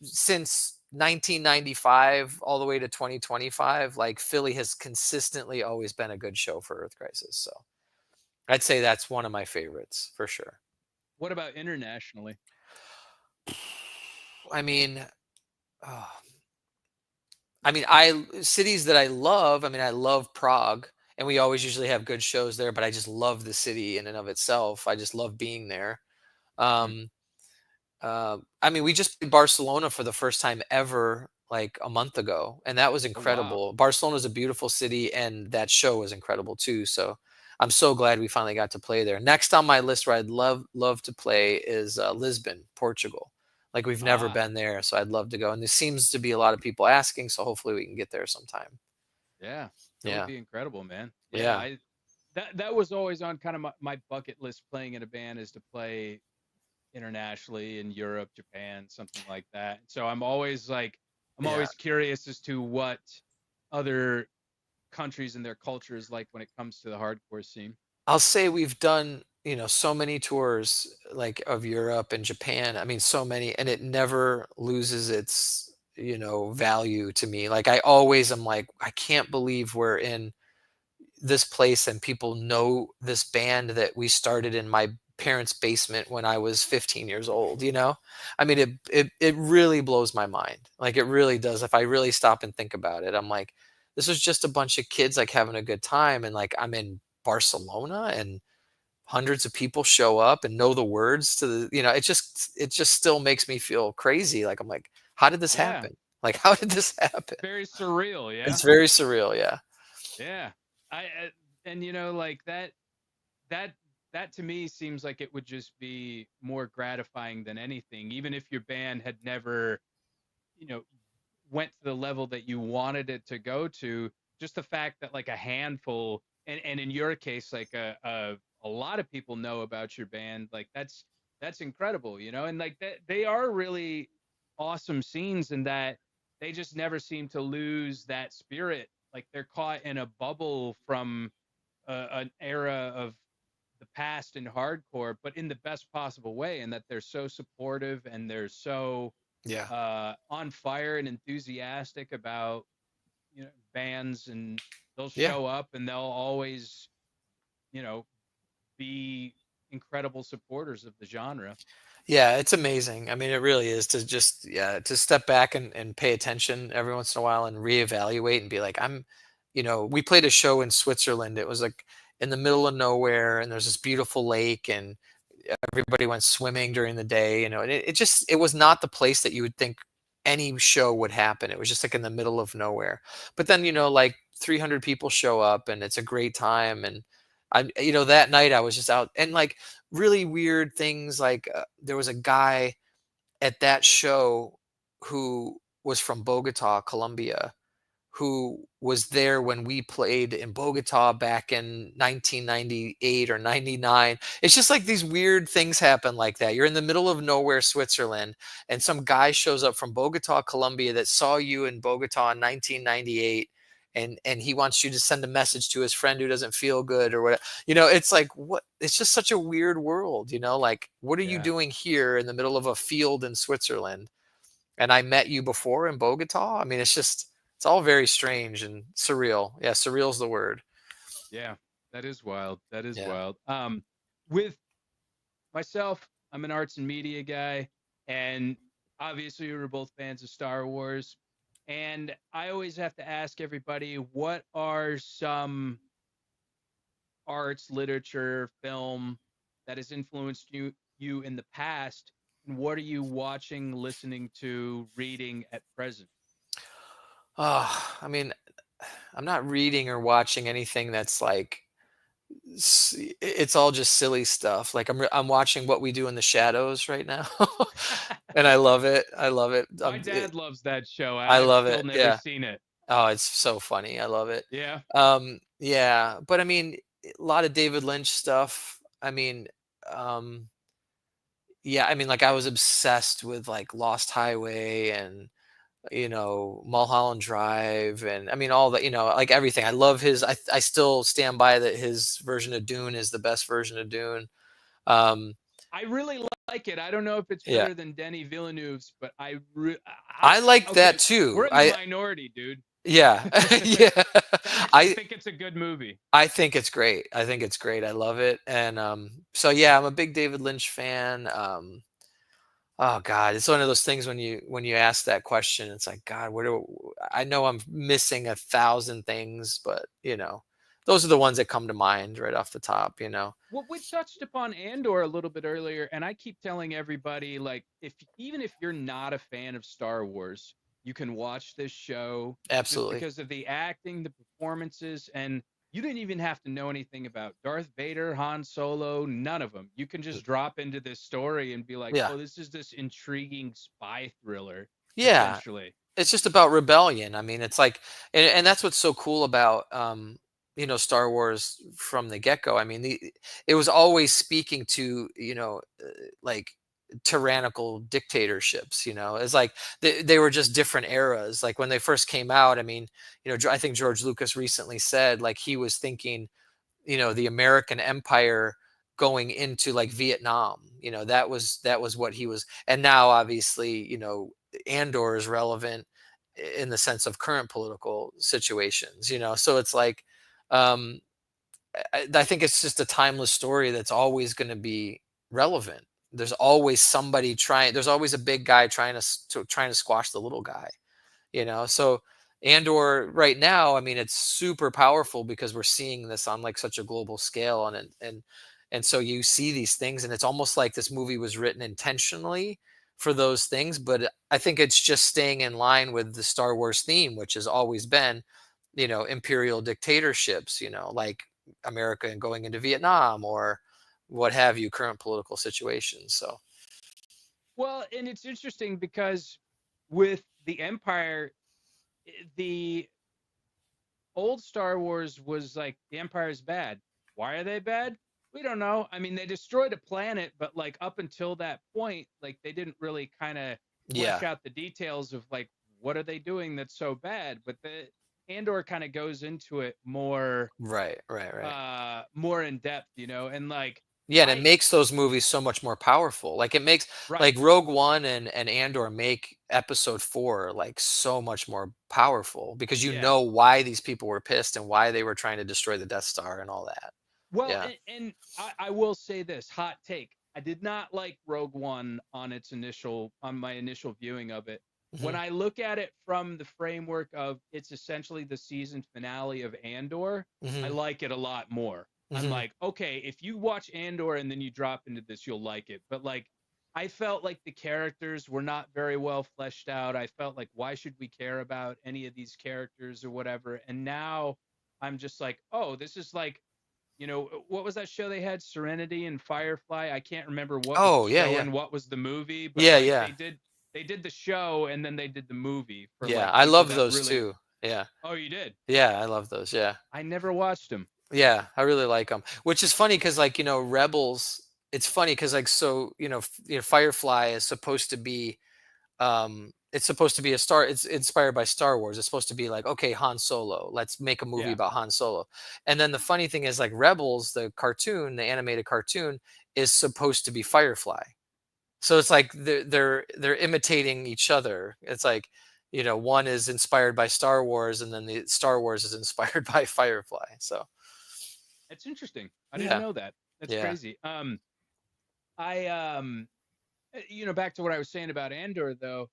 since 1995 all the way to 2025, like Philly has consistently always been a good show for Earth Crisis. So I'd say that's one of my favorites for sure. What about internationally? I mean, oh, I cities that I love. I mean, I love Prague, and we always usually have good shows there. But I just love the city in and of itself. I just love being there. Mhm. Um, I mean, we just played Barcelona for the first time ever, like a month ago, and that was Oh, wow. incredible. Barcelona is a beautiful city, and that show was incredible too. So I'm so glad we finally got to play there. Next on my list where I'd love to play is Lisbon, Portugal. Like we've never Ah, been there, so I'd love to go. And there seems to be a lot of people asking, so hopefully we can get there sometime. yeah. That would Yeah, be incredible, man. Yeah, yeah, that was always on kind of my bucket list playing in a band is to play internationally in Europe, Japan, something like that. So I'm yeah. always curious as to what other countries and their culture is like when it comes to the hardcore scene. I'll say we've done, so many tours like of Europe and Japan. I mean, so many, and it never loses its, value to me. Like I always am like, I can't believe we're in this place and people know this band that we started in my parents' basement when I was 15 years old, you know? I mean, it really blows my mind. Like it really does. If I really stop and think about it, I'm like, this was just a bunch of kids like having a good time. And like I'm in Barcelona and hundreds of people show up and know the words to it just still makes me feel crazy. Like I'm like, how did this Yeah, happen? Like, how did this happen? very surreal. Yeah, It's very surreal. Yeah. yeah. And like that that to me seems like it would just be more gratifying than anything, even if your band had never you know went to the level that you wanted it to go to. Just the fact that like a handful, and in your case like a lot of people know about your band, like that's incredible, and like that they are really awesome scenes, and that they just never seem to lose that spirit. Like they're caught in a bubble from an era of the past in hardcore, but in the best possible way, and that they're so supportive and they're so Yeah. on fire and enthusiastic about bands, and they'll Yeah. show up and they'll always you know be incredible supporters of the genre. Yeah, it's amazing. I mean, it really is to just, yeah, to step back and pay attention every once in a while and reevaluate and be like, we played a show in Switzerland. It was like in the middle of nowhere and there's this beautiful lake and everybody went swimming during the day, and it was not the place that you would think any show would happen. It was just like in the middle of nowhere. But then, like 300 people show up and it's a great time. And that night I was just out and like really weird things. Like there was a guy at that show who was from Bogota, Colombia, who was there when we played in Bogota back in 1998 or 99. It's just like these weird things happen like that. You're in the middle of nowhere, Switzerland, and some guy shows up from Bogota, Colombia that saw you in Bogota in 1998. And he wants you to send a message to his friend who doesn't feel good or whatever. It's like, what? It's just such a weird world, like, what are you Yeah, doing here in the middle of a field in Switzerland? And I met you before in Bogota. I mean, it's all very strange and surreal. Yeah, surreal's the word. yeah, that is wild. That is Yeah. wild. With myself, I'm an arts and media guy, and obviously we were both fans of Star Wars. And I always have to ask everybody, what are some arts, literature, film that has influenced you in the past, and what are you watching, listening to, reading at present? I mean, not reading or watching anything that's like it's all just silly stuff. Like I'm watching What We Do in the Shadows right now, and I love it. I love it. My dad loves that show. I I've love still it. never Yeah. seen it. Oh, it's so funny. I love it. Yeah. Yeah, but I mean, a lot of David Lynch stuff. I mean, um, yeah, I mean, like I was obsessed with like Lost Highway and Mulholland Drive, and I mean all the like everything. I love his. I still stand by that his version of Dune is the best version of Dune. Um, I really like it. I don't know if it's yeah, better than Denis Villeneuve's, but I like okay, that too. we're in the minority, dude. Yeah, yeah. I actually I think it's a good movie. I think it's great. I think it's great. I love it. And so yeah, I'm a big David Lynch fan. Oh God, it's one of those things when you ask that question, it's like, God, I know I'm missing 1,000 things, but those are the ones that come to mind right off the top. Well, we touched upon Andor a little bit earlier, and I keep telling everybody, like, even if you're not a fan of Star Wars, you can watch this show just Absolutely. because of the acting, the performances, and you didn't even have to know anything about Darth Vader, Han Solo, none of them. You can just drop into this story and be like, Yeah. oh, this is this intriguing spy thriller, Yeah. essentially. It's just about rebellion. I mean, it's like, and that's what's so cool about Star Wars from the get-go. I mean, it was always speaking to like tyrannical dictatorships. It's like they were just different eras. Like when they first came out, I mean, I think George Lucas recently said like he was thinking the American empire going into like Vietnam. That was what he was. And now obviously, Andor is relevant in the sense of current political situations. So it's like um I think it's just a timeless story that's always going to be relevant. There's always somebody trying, there's always a big guy trying to squash the little guy. So Andor right now, I mean, it's super powerful because we're seeing this on like such a global scale, and so you see these things, and it's almost like this movie was written intentionally for those things. But I think it's just staying in line with the Star Wars theme, which has always been imperial dictatorships, like America and going into Vietnam or what have you, current political situations. So Well, and it's interesting because with the Empire, the old Star Wars was like the Empire's bad. Why are they bad? We don't know. I mean, they destroyed a planet, but like up until that point, like they didn't really kind of flesh yeah, out the details of like what are they doing that's so bad. But the Andor kind of goes into it more right. more in depth, and like Yeah, and it I makes those movies so much more powerful. Like it makes right. like Rogue One and Andor make episode 4 like so much more powerful because you Yeah. know why these people were pissed and why they were trying to destroy the Death Star and all that. Well, Yeah. and I will say this hot take. I did not like Rogue One on my initial viewing of it. When Hmm. I look at it from the framework of it's essentially the season finale of Andor, I Hmm. like it a lot more. I'm Hmm. like, okay, if you watch Andor and then you drop into this, you'll like it. But like, I felt like the characters were not very well fleshed out. I felt like, why should we care about any of these characters or whatever? And now I'm just like, oh, this is like what was that show they had? Serenity and Firefly. I can't remember what was the Oh, yeah, show yeah. and what was the movie, but Yeah, like yeah. they did the show and then they did the movie for Yeah, like I people love that those really. too. Yeah. Oh, you did? Yeah, I love those. Yeah. I never watched them. Yeah, I really like them. Which is funny cuz like, Rebels, it's funny cuz like so, Firefly is supposed to be it's supposed to be it's inspired by Star Wars. It's supposed to be like, okay, Han Solo, let's make a movie Yeah. about Han Solo. And then the funny thing is like Rebels, the cartoon, the animated cartoon is supposed to be Firefly. So it's like they're imitating each other. It's like, one is inspired by Star Wars and then the Star Wars is inspired by Firefly. So, It's interesting. I didn't yeah. know that. That's Yeah. crazy. I back to what I was saying about Andor though.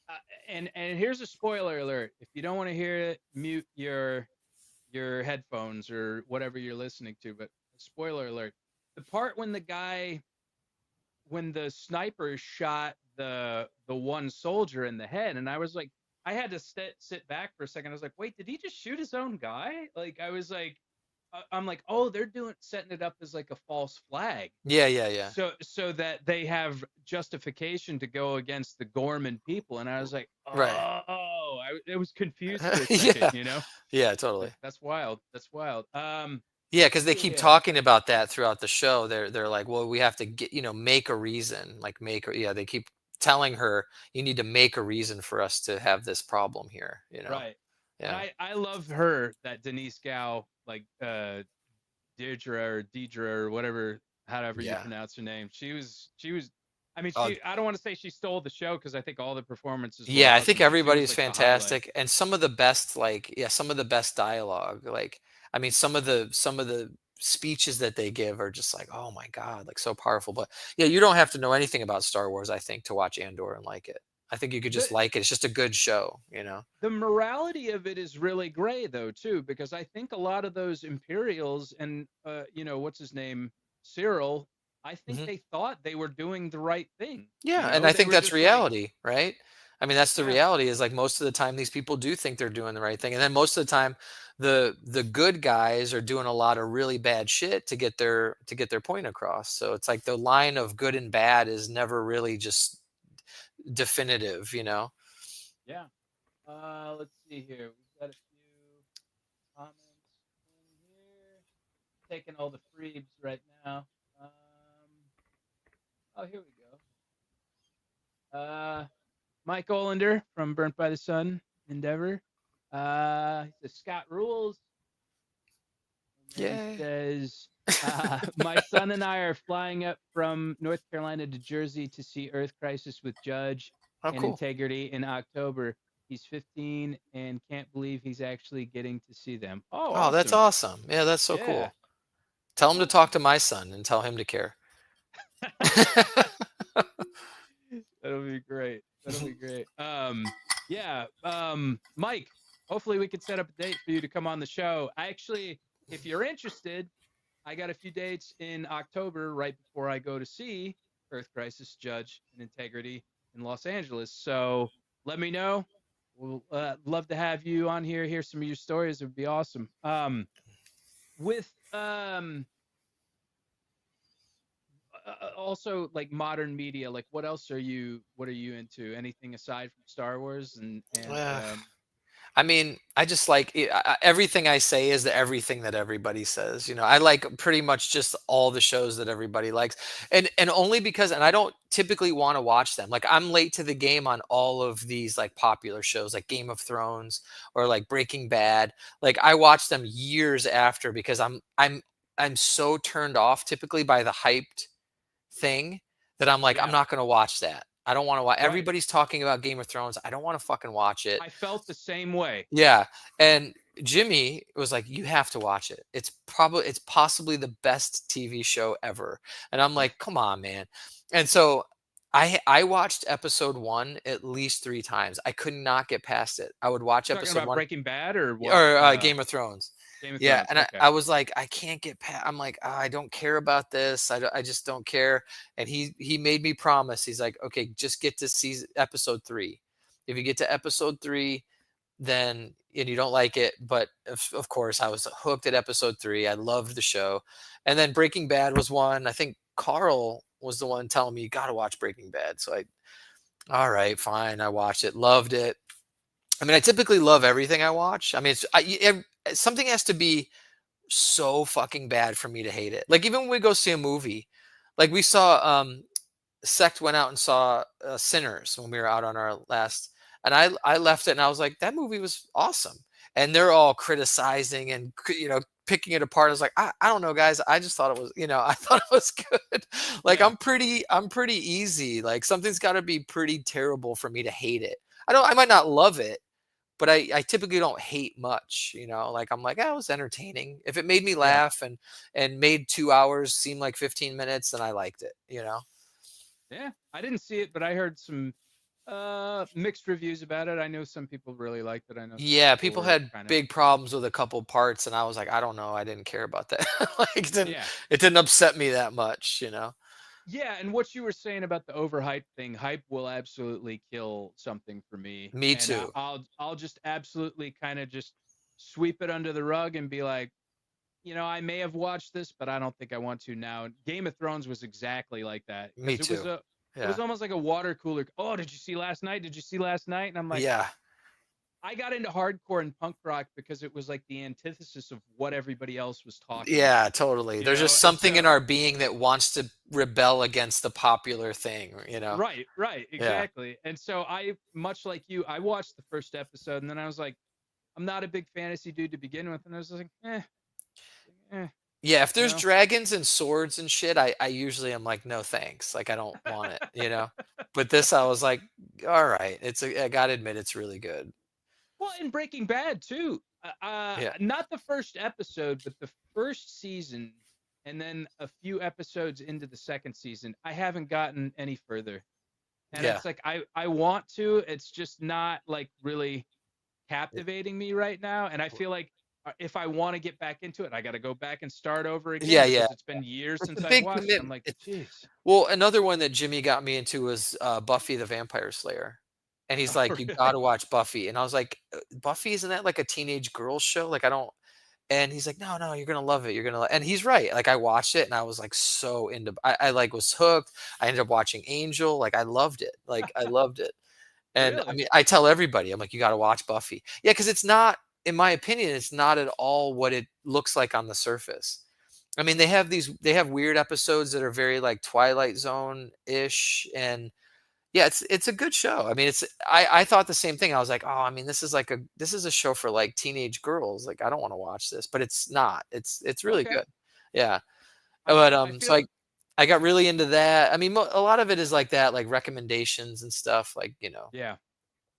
Uh, and here's a spoiler alert. If you don't want to hear it, mute your headphones or whatever you're listening to, but spoiler alert. The part when the sniper shot the one soldier in the head, and I was like, I had to sit back for a second. I was like, wait, did he just shoot his own guy? Like, I was like, I'm like, oh, they're setting it up as like a false flag. Yeah. So that they have justification to go against the Gorman people. And I was like, Right. oh, it was confused for a second, Yeah. you know? Yeah, totally. Like, that's wild. That's wild. Yeah, because they keep Yeah. talking about that throughout the show. They're like, well, we have to get, make a reason, like yeah, they keep telling her you need to make a reason for us to have this problem here. Right. And Yeah. I love her, that Denise Gow, like Deidre or whatever, however you Yeah. pronounce her name. She was I mean, Uh, I don't want to say she stole the show because I think all the performances were yeah, I awesome, think but she was everybody's like the highlight. fantastic, and some of the best, some of the best dialogue. Like, I mean, some of the speeches that they give are just like, oh my god, like so powerful. But yeah, you don't have to know anything about Star Wars, I think, to watch Andor and like it. I think you could The just like it. It's just a good show. the morality of it is really gray though too, because I think a lot of those Imperials and what's his name, Cyril, I think Hmm. they thought they were doing the right thing. Yeah, and I They think were that's just like, reality, right? I mean, that's the yeah, reality is like most of the time these people do think they're doing the right thing. And then most of the time the good guys are doing a lot of really bad shit to get their point across. So it's like the line of good and bad is never really just definitive. yeah. Let's see here. We've got a few comments in here. Taking all the freebs right now. Oh, here we go. Mike Olander from Burnt by the Sun Endeavor. He says Scott rules. And then he Yay. says, my son and I are flying up from North Carolina to Jersey to see Earth Crisis with Judge Oh, and cool. Integrity in October. He's 15 and can't believe he's actually getting to see them. Oh, Oh, that's awesome. awesome. Yeah, that's so Yeah. cool. Tell him to talk Awesome. to my son and tell him to care. That'll be great. That'll be great. Yeah. Mike, hopefully we could set up a date for you to come on the show. I actually, if you're interested, I got a few dates in October right before I go to see Earth Crisis, Judge, and Integrity in Los Angeles. So let me know. We'll love to have you on here, hear some of your stories. It would be awesome. With also like modern media, like what are you into? Anything aside from Star Wars and I mean, I just like everything I say is everything that everybody says. I like pretty much just all the shows that everybody likes, and only because, and I don't typically want to watch them. Like I'm late to the game on all of these like popular shows, like Game of Thrones or like Breaking Bad. Like I watch them years after because I'm so turned off typically by the hyped thing that I'm like, I'm yeah, not going to watch that. I don't want to watch. right. Everybody's talking about Game of Thrones. I don't want to fucking watch it. I felt the same way. Yeah. And Jimmy was like, you have to watch it. It's possibly the best TV show ever. And I'm like, come on, man. And so I watched episode 1 at least 3 times. I could not get past it. I would watch You're talking episode about 1 Breaking Bad or what? or Game of Thrones. Game of Yeah, Thrones. and Okay. I was like, I can't get past. I'm like, I don't care about this. I just don't care. And he made me promise. He's like, okay, just get to season episode 3. If you get to episode 3, then and you don't like it, but of course I was hooked at episode 3. I loved the show, and then Breaking Bad was one. I think Carl was the one telling me you got to watch Breaking Bad. So all right, fine. I watched it, loved it. I mean, I typically love everything I watch. I mean, something has to be so fucking bad for me to hate it. Like even when we go see a movie, like we saw SECT went out and saw Sinners when we were out on our last, and I left it and I was like, that movie was awesome. And they're all criticizing and picking it apart. I was like, I don't know, guys. I just thought it was, I thought it was good. Like Yeah. I'm pretty easy. Like something's got to be pretty terrible for me to hate it. I might not love it, but I typically don't hate much, like I'm like, it was entertaining. If it made me Yeah. laugh and made 2 hours seem like 15 minutes, then I liked it. Yeah. I didn't see it, but I heard some mixed reviews about it. I know some people really liked it. I know some Yeah, people people were had kind of big problems with a couple parts, and I was like, I don't know, I didn't care about that. Like, yeah. it didn't upset me that much. Yeah, and what you were saying about the overhype thing, hype will absolutely kill something for me, Me and too. I'll just absolutely kind of just sweep it under the rug and be like, I may have watched this, but I don't think I want to now. Game of Thrones was exactly like that Me because too. it was Yeah. almost like a water cooler. Oh, did you see last night? Did you see last night? And I'm like, Yeah. I got into hardcore and punk rock because it was like the antithesis of what everybody else was talking Yeah, about, totally. There's just And something in so our being that wants to rebel against the popular thing. right, Yeah. exactly. And so I, much like you, I watched the first episode and then I was like, I'm not a big fantasy dude to begin with, and I was like, eh, Yeah, if you there's know. dragons and swords and shit, I usually am like, no thanks. Like I don't want it. But this I was like, all right, I gotta admit it's really good. Well, in Breaking Bad too. Yeah. Not the first episode, but the first season, and then a few episodes into the second season, I haven't gotten any further. And Yeah. it's like I want to. It's just not like really captivating me right now. And I feel like if I want to get back into it, I got to go back and start over again Yeah, yeah. because it's been years It's a since I've big watched it. I'm commitment. like, geez. Well, another one that Jimmy got me into was Buffy the Vampire Slayer. And he's Oh, like, you really? gotta watch Buffy. And I was like, Buffy, isn't that like a teenage girl show? Like I don't And he's like, "No, no, you're gonna love it. You're gonna," and he's right. Like I watched it and I was like so into. I like was hooked. I ended up watching Angel. Like I loved it. Like I loved it. And I Really? mean, I tell everybody, I'm like, you got to watch Buffy. Yeah, because it's not, in my opinion, it's not at all what it looks like on the surface. I mean, they have weird episodes that are very like Twilight Zone ish, and yeah, it's a good show. I mean, I thought the same thing. I was like, "Oh, I mean, this is a show for like teenage girls. Like I don't want to watch this." But it's not. It's really Okay. good. Yeah. I But I so feel I got really into that. I mean, a lot of it is like that, like recommendations and stuff like. yeah.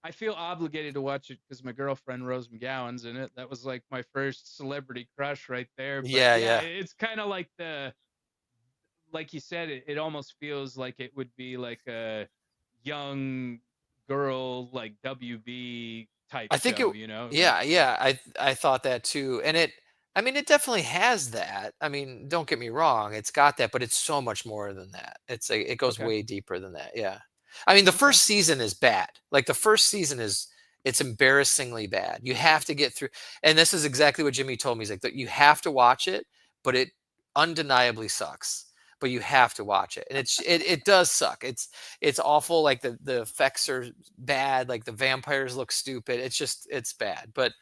I feel obligated to watch it because my girlfriend Rose McGowan's in it. That was like my first celebrity crush right there. But Yeah, yeah, yeah. it's kind of like like you said, it almost feels like it would be like a young girl, like WB type I think it show, like, yeah, yeah, I thought that too, and I mean, it definitely has that. I mean, don't get me wrong, it's got that, but it's so much more than that. It goes okay, way deeper than that, yeah. I mean, the okay, first season is bad. Like, the first season it's embarrassingly bad. You have to get through, and this is exactly what Jimmy told me. He's like, "That you have to watch it, but it undeniably sucks, but you have to watch it." And it does suck. It's awful, like, the effects are bad, like, the vampires look stupid. It's bad, but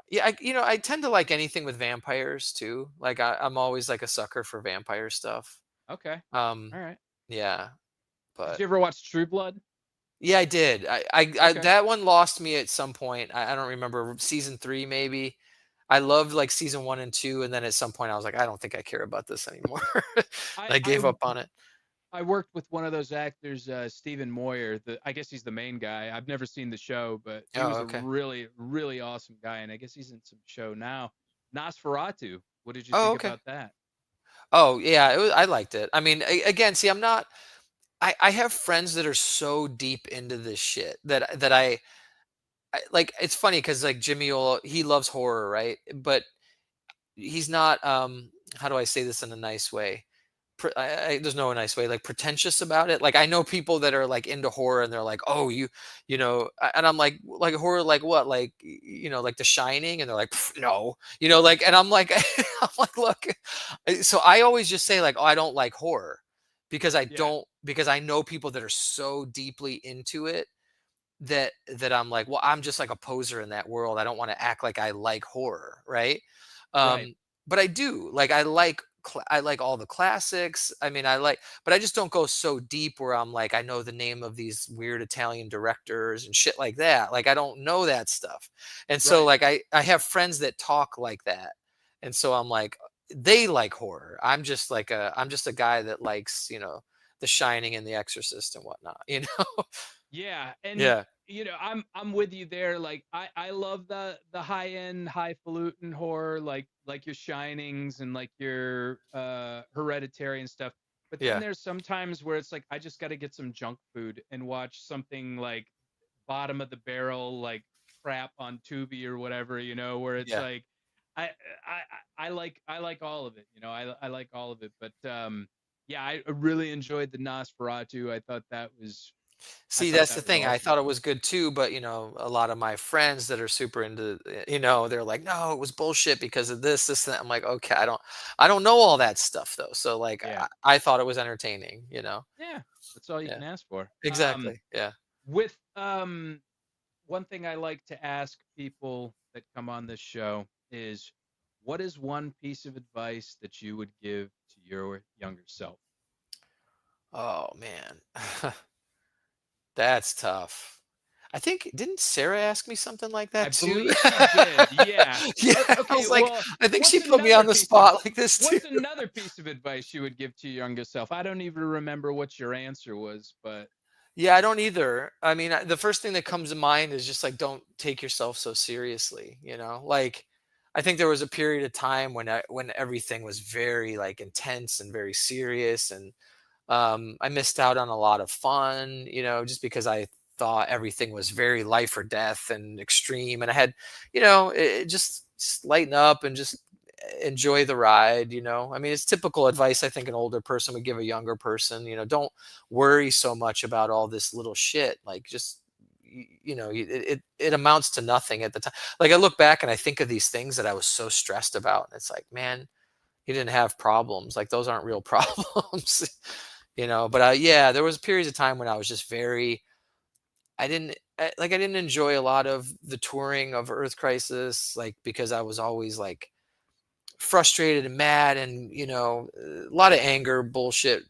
yeah, I tend to like anything with vampires too. Like, I'm always, like, a sucker for vampire stuff. okay, Um, all right. yeah, Did but you ever watch True Blood? yeah, I did. I Okay, that one lost me at some point. I don't remember, season 3 maybe. I loved, like, season 1 and 2, and then at some point I was like, "I don't think I care about this anymore." I I I gave up on it. I worked with one of those actors, Stephen Moyer. I guess he's the main guy. I've never seen the show, but he Oh, was a okay. really, really awesome guy, and I guess he's in some show now. Nosferatu. What did you Oh, think okay. about that? Oh, yeah, I liked it. I mean, again, see, I have friends that are so deep into this shit that like, it's funny because like he loves horror, right? But he's not, how do I say this in a nice way? There's no nice way, like, pretentious about it. Like, I know people that are like into horror and they're like, "Oh, and I'm like horror, like what? Like, like The Shining?" And they're like, "Pff, no," like, and I'm like, I'm like, look. So I always just say like, "Oh, I don't like horror," Yeah, because I know people that are so deeply into it that I'm like, well, I'm just like a poser in that world. I don't want to act like I like horror, right? right, Um, but I do. Like I like all the classics. I mean, but I just don't go so deep where I'm like, I know the name of these weird Italian directors and shit like that. Like I don't know that stuff. And so right. like I have friends that talk like that. And so I'm like, they like horror. I'm just a guy that likes, The Shining and The Exorcist and whatnot. Yeah, and Yeah. I'm with you there. Like I love the high end, highfalutin horror, like your Shinings and like your Hereditary and stuff. But then Yeah. there's sometimes where it's like I just got to get some junk food and watch something like bottom of the barrel, like crap on Tubi or whatever, where it's Yeah. like I I like all of it, I like all of it, but Yeah, I really enjoyed the Nosferatu. I See, thought that's the that was thing. I awesome. thought it was good too, but a lot of my friends that are super into, they're like, no, it was bullshit because of this, and that. I'm like, okay, I don't know all that stuff though. So like, Yeah. I thought it was entertaining. Yeah. That's all you Yeah, can ask for. exactly. Yeah. With one thing I like to ask people that come on this show is, what is one piece of advice that you would give to your younger self? Oh man, that's tough. I think didn't Sarah ask me something like I that too? believe she did. Yeah. Yeah, I Okay, was like, well, I think what's she put me another on the piece of spot like this too. what's another piece of advice you would give to your younger self? I don't even remember what your answer was, but Yeah, I don't either. I mean, the first thing that comes to mind is just like, don't take yourself so seriously. Like, I think there was a period of time when everything was very like intense and very serious, and I missed out on a lot of fun. Just because I thought everything was very life or death and extreme, and I had, just lighten up and just enjoy the ride. I mean, it's typical advice I think an older person would give a younger person. Don't worry so much about all this little shit. Like, just it amounts to nothing at the time. Like, I look back and I think of these things that I was so stressed about, and it's like, man, you didn't have problems. Like, those aren't real problems. But yeah, there was periods of time when I was just very, I didn't enjoy a lot of the touring of Earth Crisis, like, because I was always like frustrated and mad, and a lot of anger, bullshit,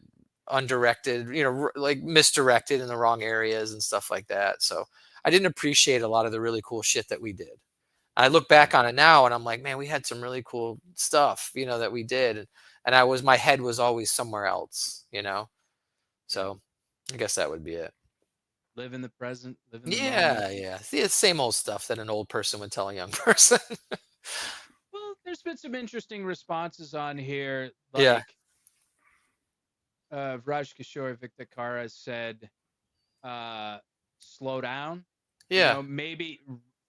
undirected, like misdirected in the wrong areas and stuff like that. So I didn't appreciate a lot of the really cool shit that we did. I look back yeah. on it now and I'm like, man, we had some really cool stuff, that we did. And my head was always somewhere else. Yeah. So I guess that would be it. Live in the present, live in the moment. Yeah, yeah. See, it's same old stuff that an old person would tell a young person. Well, there's been some interesting responses on here, Yeah, like Raj Kishore Victor Kara said, uh, slow down. yeah, Maybe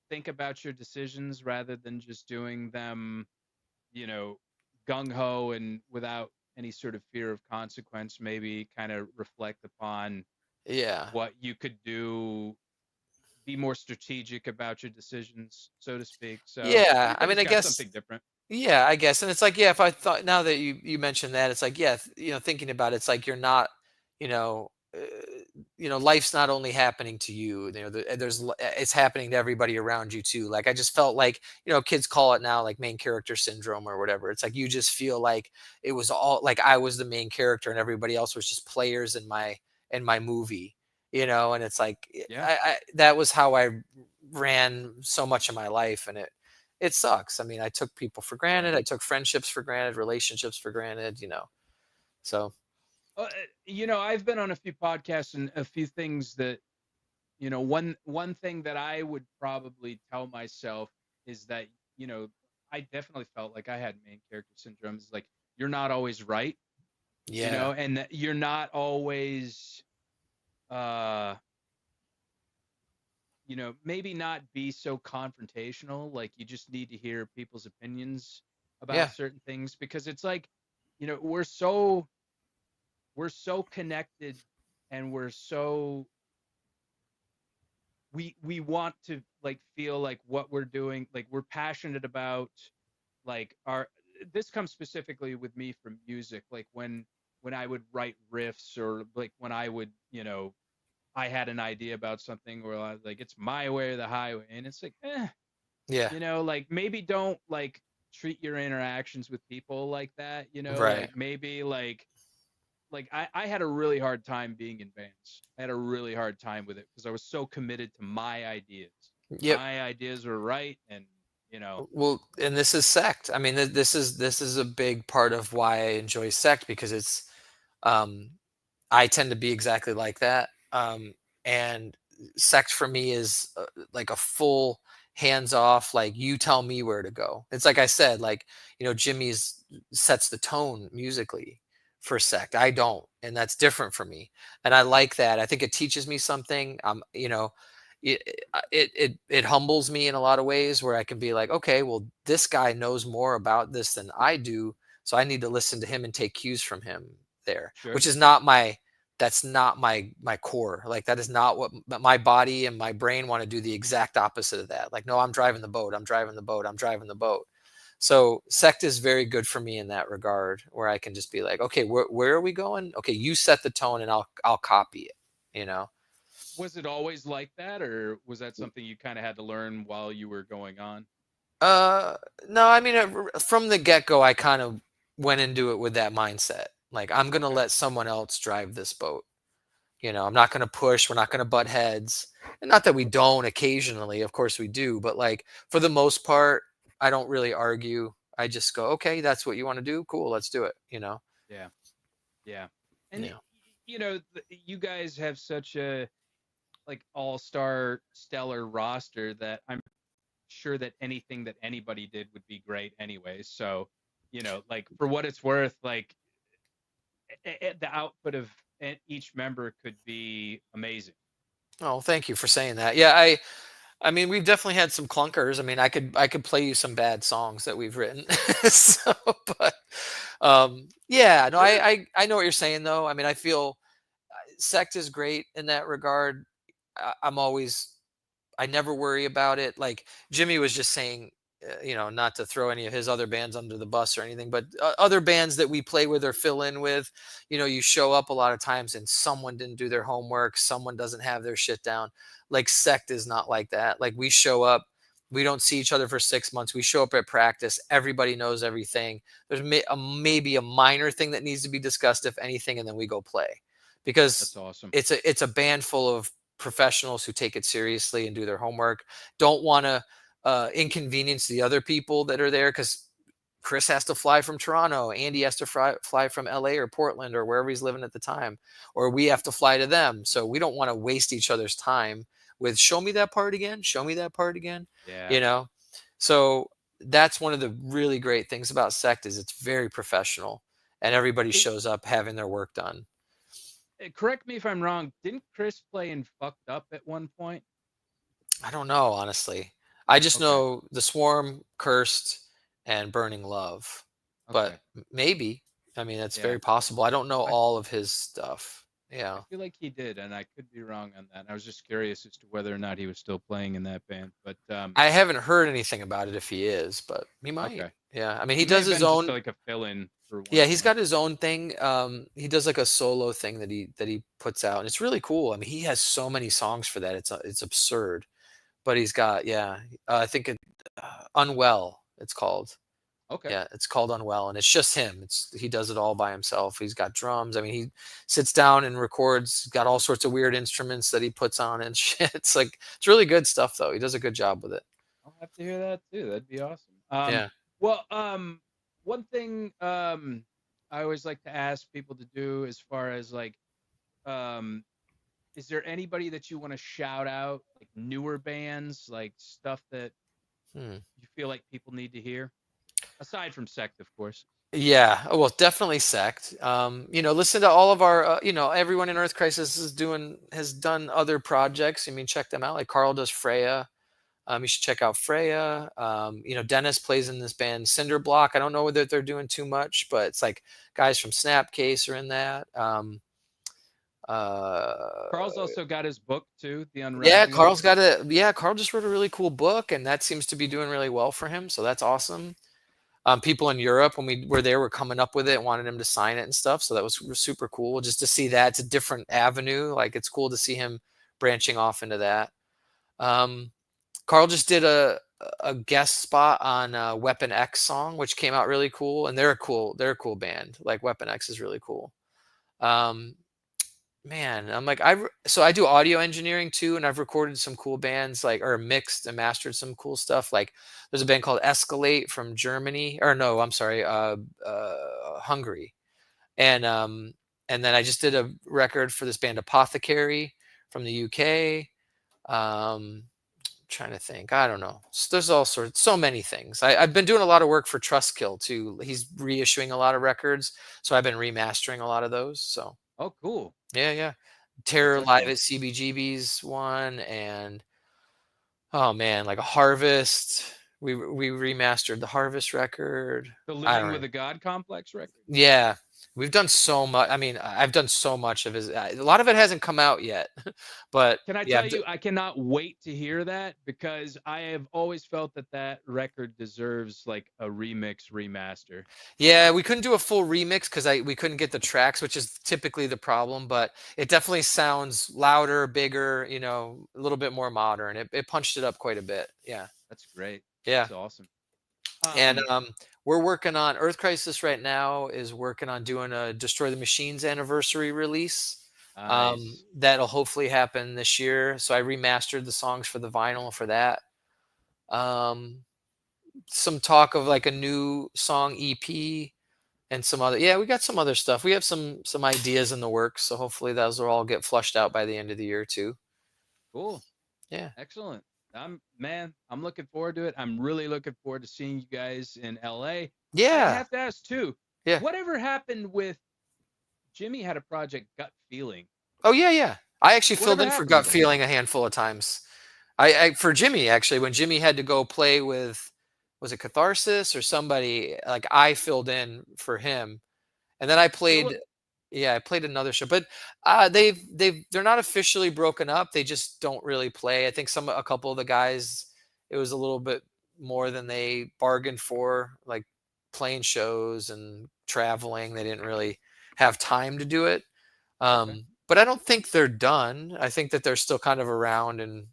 think about your decisions rather than just doing them, you know, gung ho and without any sort of fear of consequence. Maybe kind of reflect upon yeah. what you could do, be more strategic about your decisions, so to speak. So Yeah, I mean, everybody's I got guess. something different. Yeah, I guess. And it's like, yeah, if I thought, now that you mentioned that, it's like, yeah, thinking about it, it's like you're not, you know, uh, life's not only happening to you. It's happening to everybody around you too. Like, I just felt like, kids call it now like main character syndrome or whatever. It's like you just feel like it was all like I was the main character and everybody else was just players in my movie. And it's like, Yeah. I that was how I ran so much of my life, and it sucks. I mean, I took people for Yeah. granted. I took friendships for granted, relationships for granted. So, I've been on a few podcasts and a few things that, one thing that I would probably tell myself is that, you know, I definitely felt like I had main character syndrome. Is like, you're not always right, yeah. and that you're not always, uh, maybe not be so confrontational. Like, you just need to hear people's opinions about Yeah. certain things, because it's like, we're so connected, and we want to, like, feel like what we're doing, like, we're passionate about, like, our this comes specifically with me from music, like, when I would write riffs, or like when I would, I had an idea about something where I was like, it's my way or the highway, and it's like, Yeah. like, maybe don't, like, treat your interactions with people like that, Right. like, maybe, like I had a really hard time being in bands. I had a really hard time with it because I was so committed to my ideas. Yep. My ideas were right, and Well, and this is SECT. I mean, this is a big part of why I enjoy SECT, because um, I tend to be exactly like that. And SECT for me is like a full hands off, like, you tell me where to go. It's like I said, like, Jimmy's sets the tone musically for SECT. I don't, and that's different for me. And I like that. I think it teaches me something. It, it humbles me in a lot of ways, where I can be like, okay, well, this guy knows more about this than I do, so I need to listen to him and take cues from him. there, Sure. which is not that's not my core. Like that is not what my body and my brain want to do. The exact opposite of that. Like, no, I'm driving the boat. I'm driving the boat. I'm driving the boat. So SECT is very good for me in that regard, where I can just be like, okay, where are we going? Okay, you set the tone, and I'll copy it. You know. Was it always like that, or was that something you kind of had to learn while you were going on? Uh, no, I mean, from the get-go, I kind of went into it with that mindset. Like, I'm gonna Okay. let someone else drive this boat. You know, I'm not gonna push. We're not gonna butt heads. And not that we don't occasionally, of course we do, but like for the most part, I don't really argue. I just go, okay, that's what you want to do. Cool, let's do it. You know. Yeah. Yeah. And Yeah. you guys have such a like all-star stellar roster that I'm sure that anything that anybody did would be great anyway. So, like for what it's worth, like the output of each member could be amazing. Oh, thank you for saying that. Yeah, I mean, we've definitely had some clunkers. I mean, I could play you some bad songs that we've written. So, but yeah, no, Sure. I know what you're saying though. I mean, I feel SECT is great in that regard. I'm always, I never worry about it. Like Jimmy was just saying, not to throw any of his other bands under the bus or anything, but other bands that we play with or fill in with, you show up a lot of times and someone didn't do their homework, someone doesn't have their shit down. Like SECT is not like that. Like we show up, we don't see each other for 6 months. We show up at practice. Everybody knows everything. There's maybe a minor thing that needs to be discussed, if anything, and then we go play, That's because awesome. it's a band full of professionals who take it seriously and do their homework. Don't want to inconvenience the other people that are there, because Chris has to fly from Toronto, Andy has to fly from LA or Portland or wherever he's living at the time, or we have to fly to them. So we don't want to waste each other's time with show me that part again, show me that part again, Yeah. you know. So that's one of the really great things about SECT is it's very professional and everybody shows up having their work done. Correct me if I'm wrong. Didn't Chris play in Fucked Up at one point? I don't know, honestly. I just Okay. know The Swarm, Cursed, and Burning Love. But Okay. maybe. I mean, that's Yeah. very possible. I don't know I, all of his stuff. Yeah. I feel like he did, and I could be wrong on that. I was just curious as to whether or not he was still playing in that band. But I haven't heard anything about it if he is, but he might. okay. Yeah. I mean, he He may does have his been just own. like a fill-in for one. Yeah, he's got his own thing. He does like a solo thing that he puts out, and it's really cool. I mean, he has so many songs for that. It's absurd. But he's got, yeah, I think Unwell, it's called. Okay. Yeah, it's called Unwell, and it's just him. He does it all by himself. He's got drums. I mean, he sits down and records. Got all sorts of weird instruments that he puts on and shit. It's really good stuff though. He does a good job with it. I'll have to hear that too. That'd be awesome. Yeah. Well, one thing I always like to ask people to do, as far as like, is there anybody that you want to shout out, like newer bands, like stuff that you feel like people need to hear, aside from SECT, of course? Yeah, well, definitely SECT. Listen to all of our, everyone in Earth Crisis has done other projects. I mean, check them out. Like Carl does Freya. You should check out Freya. Dennis plays in this band Cinder Block. I don't know whether they're doing too much, but it's like guys from Snapcase are in that. Carl's also got his book too, The Unraveling. Yeah, Carl just wrote a really cool book, and that seems to be doing really well for him. So that's awesome. People in Europe, when we were there, were coming up with it, wanted him to sign it and stuff. So that was super cool just to see that. It's a different avenue. Like it's cool to see him branching off into that. Carl just did a guest spot on Weapon X song, which came out really cool, and they're a cool band. Like Weapon X is really cool. Man, I'm like, so I do audio engineering too, and I've recorded some cool bands, or mixed and mastered some cool stuff. Like there's a band called Escalate from Germany, or no, I'm sorry, Hungary. And then I just did a record for this band Apothecary from the UK. Trying to think, I don't know. There's all sorts, so many things. I've been doing a lot of work for Trustkill too. He's reissuing a lot of records, so I've been remastering a lot of those. So. Oh, cool. Yeah. Terror Live at CBGB's one, and oh man, like a Harvest. We remastered the Harvest record. The Living with a God Complex record. Yeah, We've done so much. I mean, I've done so much of his. A lot of it hasn't come out yet, but Can I yeah, tell you, I cannot wait to hear that because I have always felt that that record deserves like a remix remaster. yeah, we couldn't do a full remix because we couldn't get the tracks, which is typically the problem. But it definitely sounds louder, bigger, a little bit more modern. It punched it up quite a bit. Yeah, That's great. yeah. That's awesome. And Um, we're working on Earth Crisis right now. Is working on doing a Destroy the Machines anniversary release. nice. That'll hopefully happen this year. So I remastered the songs for the vinyl for that. Um, some talk of like a new song EP and some other. Yeah, we got some other stuff. We have some ideas in the works. So hopefully those will all get flushed out by the end of the year too. Cool. Yeah. Excellent. I'm looking forward to it. I'm really looking forward to seeing you guys in LA. I Yeah. have to ask too, Yeah. whatever happened with Jimmy had a project Gut Feeling? Oh yeah, yeah. I actually filled Whatever in for happened Gut with that? Feeling a handful of times. I for Jimmy actually when Jimmy had to go play with was it Catharsis or somebody like I filled in for him and then I There was played yeah I played another show but they're not officially broken up they just don't really play I think a couple of the guys it was a little bit more than they bargained for like playing shows and traveling they didn't really have time to do it okay. but I don't think they're done I think that they're still kind of around and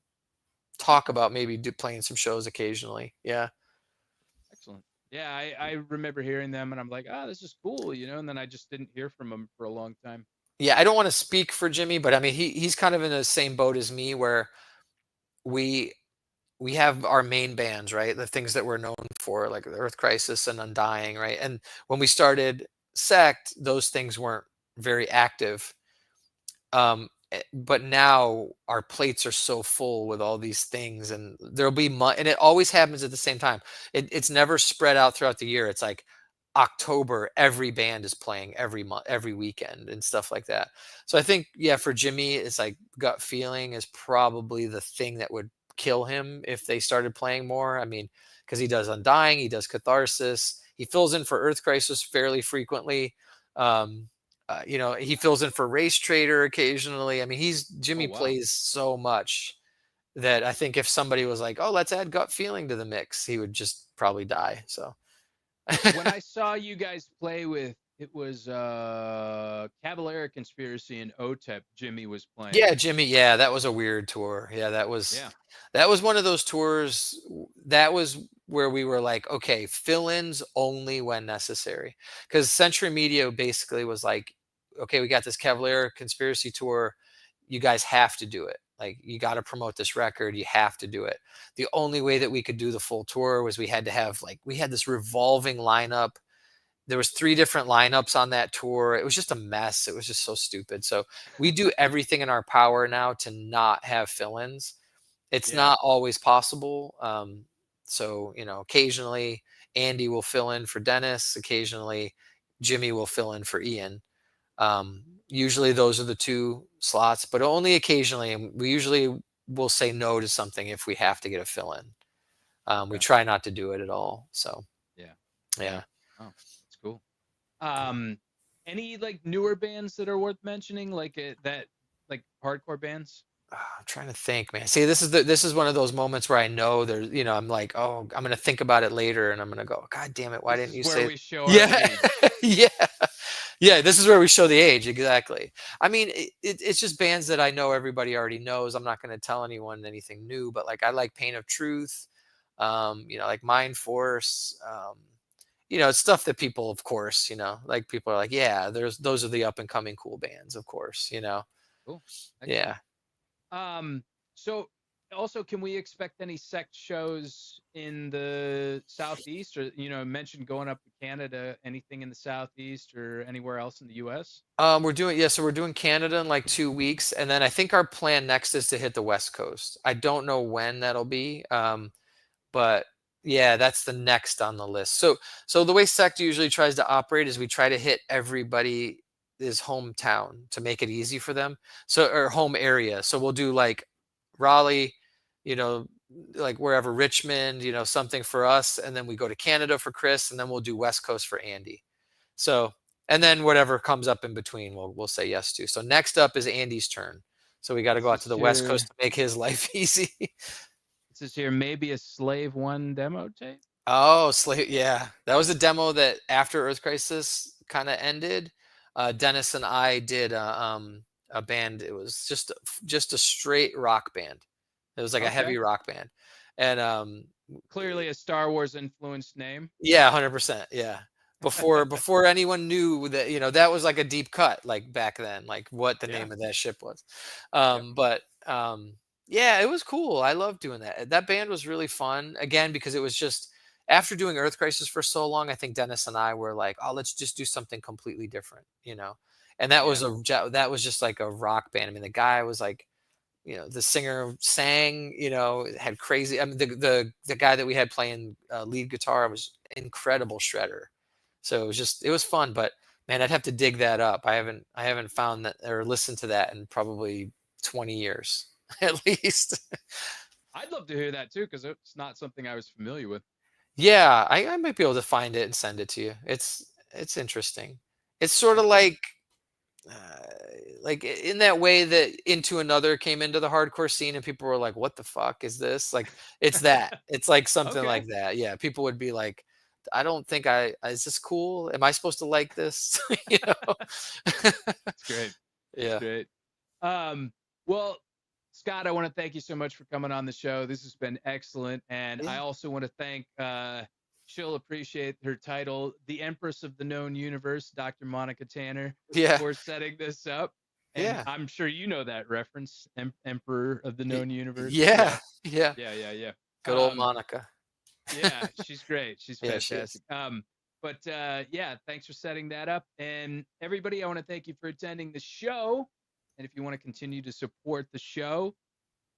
talk about maybe playing some shows occasionally. Yeah. Excellent. Yeah, I remember hearing them and I'm like, oh, this is cool, and then I just didn't hear from them for a long time. Yeah, I don't want to speak for Jimmy, but I mean he's kind of in the same boat as me where we we have our main bands, right? The things that we're known for, like the Earth Crisis and Undying, right? And when we started SECT, those things weren't very active. But now our plates are so full with all these things, and there'll be and it always happens at the same time. It's never spread out throughout the year. It's like October, every band is playing every month, every weekend, and stuff like that. So I think, yeah, for Jimmy, it's like Gut Feeling is probably the thing that would kill him if they started playing more. I mean, because he does Undying, he does Catharsis, he fills in for Earth Crisis fairly frequently. Um, he fills in for Race Trader occasionally. I mean, Oh Jimmy wow. plays so much that I think if somebody was like, "Oh, let's add Gut Feeling to the mix," he would just probably die. So, When I saw you guys play with it was Cavalera Conspiracy and OTEP, Jimmy was playing. yeah, Jimmy, yeah, that was a weird tour. Yeah, Yeah. that was one of those tours. That was where we were like, okay, fill-ins only when necessary, because Century Media basically was like, okay, we got this Cavalier Conspiracy tour. You guys have to do it. Like, you got to promote this record. You have to do it. The only way that we could do the full tour was we had to have we had this revolving lineup. There was 3 different lineups on that tour. It was just a mess. It was just so stupid. So we do everything in our power now to not have fill-ins. It's Yeah. not always possible. So, occasionally Andy will fill in for Dennis. Occasionally Jimmy will fill in for Ian. Usually those are the 2 slots, but only occasionally. And we usually will say no to something if we have to get a fill-in. We Okay. try not to do it at all. So, Yeah. Yeah. yeah. Oh, that's cool. Um, any like newer bands that are worth mentioning, like that, like hardcore bands? I'm trying to think, man. See, this is one of those moments where I know there's, I'm like, oh, I'm gonna think about it later, and I'm gonna go, God damn it, why This didn't is you where say? we show our Yeah, age. yeah, yeah. This is where we show the age, exactly. I mean, it's just bands that I know everybody already knows. I'm not gonna tell anyone anything new, but like I like Pain of Truth, like Mind Force, it's stuff that people, of course, like people are like, yeah, those are the up and coming cool bands, of course, Cool. Excellent. yeah. Um, so also, can we expect any sect shows in the Southeast, or mentioned going up to Canada? Anything in the Southeast or anywhere else in the U.S.? So we're doing Canada in like 2 weeks, and then I think our plan next is to hit the West Coast. I don't know when that'll be, but yeah, that's the next on the list. So the way SECT usually tries to operate is we try to hit everybody's hometown to make it easy for them. So or home area. So we'll do like Raleigh, you know, like wherever Richmond, something for us, and then we go to Canada for Chris, and then we'll do West Coast for Andy. So And then whatever comes up in between, we'll say yes to. So next up is Andy's turn. So we got to go out to the West Coast to make his life easy. It says here maybe a Slave 1 demo tape. Oh, yeah. That was a demo that after Earth Crisis kind of ended. Dennis and I did a band. It was just a straight rock band. It was like a heavy rock band. And clearly a Star Wars influenced name. Yeah, 100%. Yeah. Before anyone knew that, that was like a deep cut, like back then, like what the name of that ship was. But yeah, it was cool. I loved doing that. That band was really fun, again, because it was just after doing Earth Crisis for so long. I think Dennis and I were like, oh, let's just do something completely different, and that was just like a rock band. I mean, the guy was like, the singer sang, had crazy. I mean, the guy that we had playing lead guitar was incredible shredder. So it was fun. But man, I'd have to dig that up. I haven't found that or listened to that in probably 20 years at least. I'd love to hear that too, because it's not something I was familiar with. Yeah, I might be able to find it and send it to you. It's interesting. It's sort of like in that way that Into Another came into the hardcore scene and people were like, what the fuck is this? Like, it's that. It's like something like that. Yeah, people would be like, I don't think is this cool? Am I supposed to like this? It's great. Yeah. Great. Well, Scott, I want to thank you so much for coming on the show. This has been excellent. And I also want to thank, she'll appreciate her title, The Empress of the Known Universe, Dr. Monica Tanner, for setting this up. And I'm sure you know that reference, Emperor of the Known Universe. Yeah. Good old Monica. Yeah, she's great. She's fantastic. But thanks for setting that up. And everybody, I want to thank you for attending the show. And if you want to continue to support the show,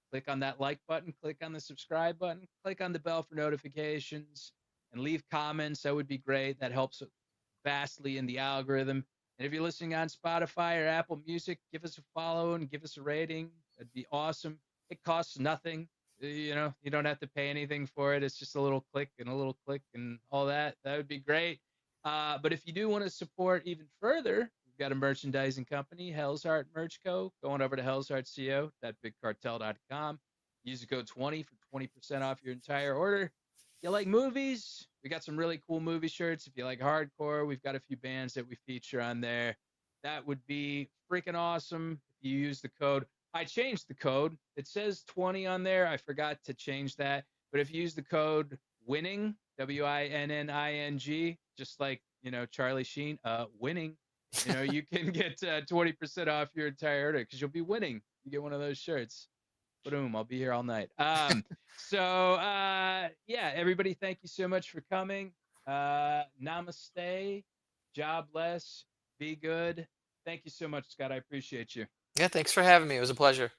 click on that like button, click on the subscribe button, click on the bell for notifications, and leave comments. That would be great. That helps vastly in the algorithm. And if you're listening on Spotify or Apple Music, give us a follow and give us a rating. That'd be awesome. It costs nothing. You don't have to pay anything for it. It's just a little click and all that. That would be great. But if you do want to support even further, we've got a merchandising company, Hell's Heart Merch Co. Going over to hellsheartco.bigcartel.com. Use the code 20 for 20% off your entire order. If you like movies, we got some really cool movie shirts. If you like hardcore, we've got a few bands that we feature on there. That would be freaking awesome if you use the code. I changed the code. It says 20 on there. I forgot to change that. But if you use the code WINNING, WINNING, just like, Charlie Sheen, winning, you can get 20% off your entire order because you'll be winning. You get one of those shirts. Boom, I'll be here all night. Everybody, thank you so much for coming. Namaste. Jobless. Be good. Thank you so much, Scott. I appreciate you. Yeah, thanks for having me. It was a pleasure.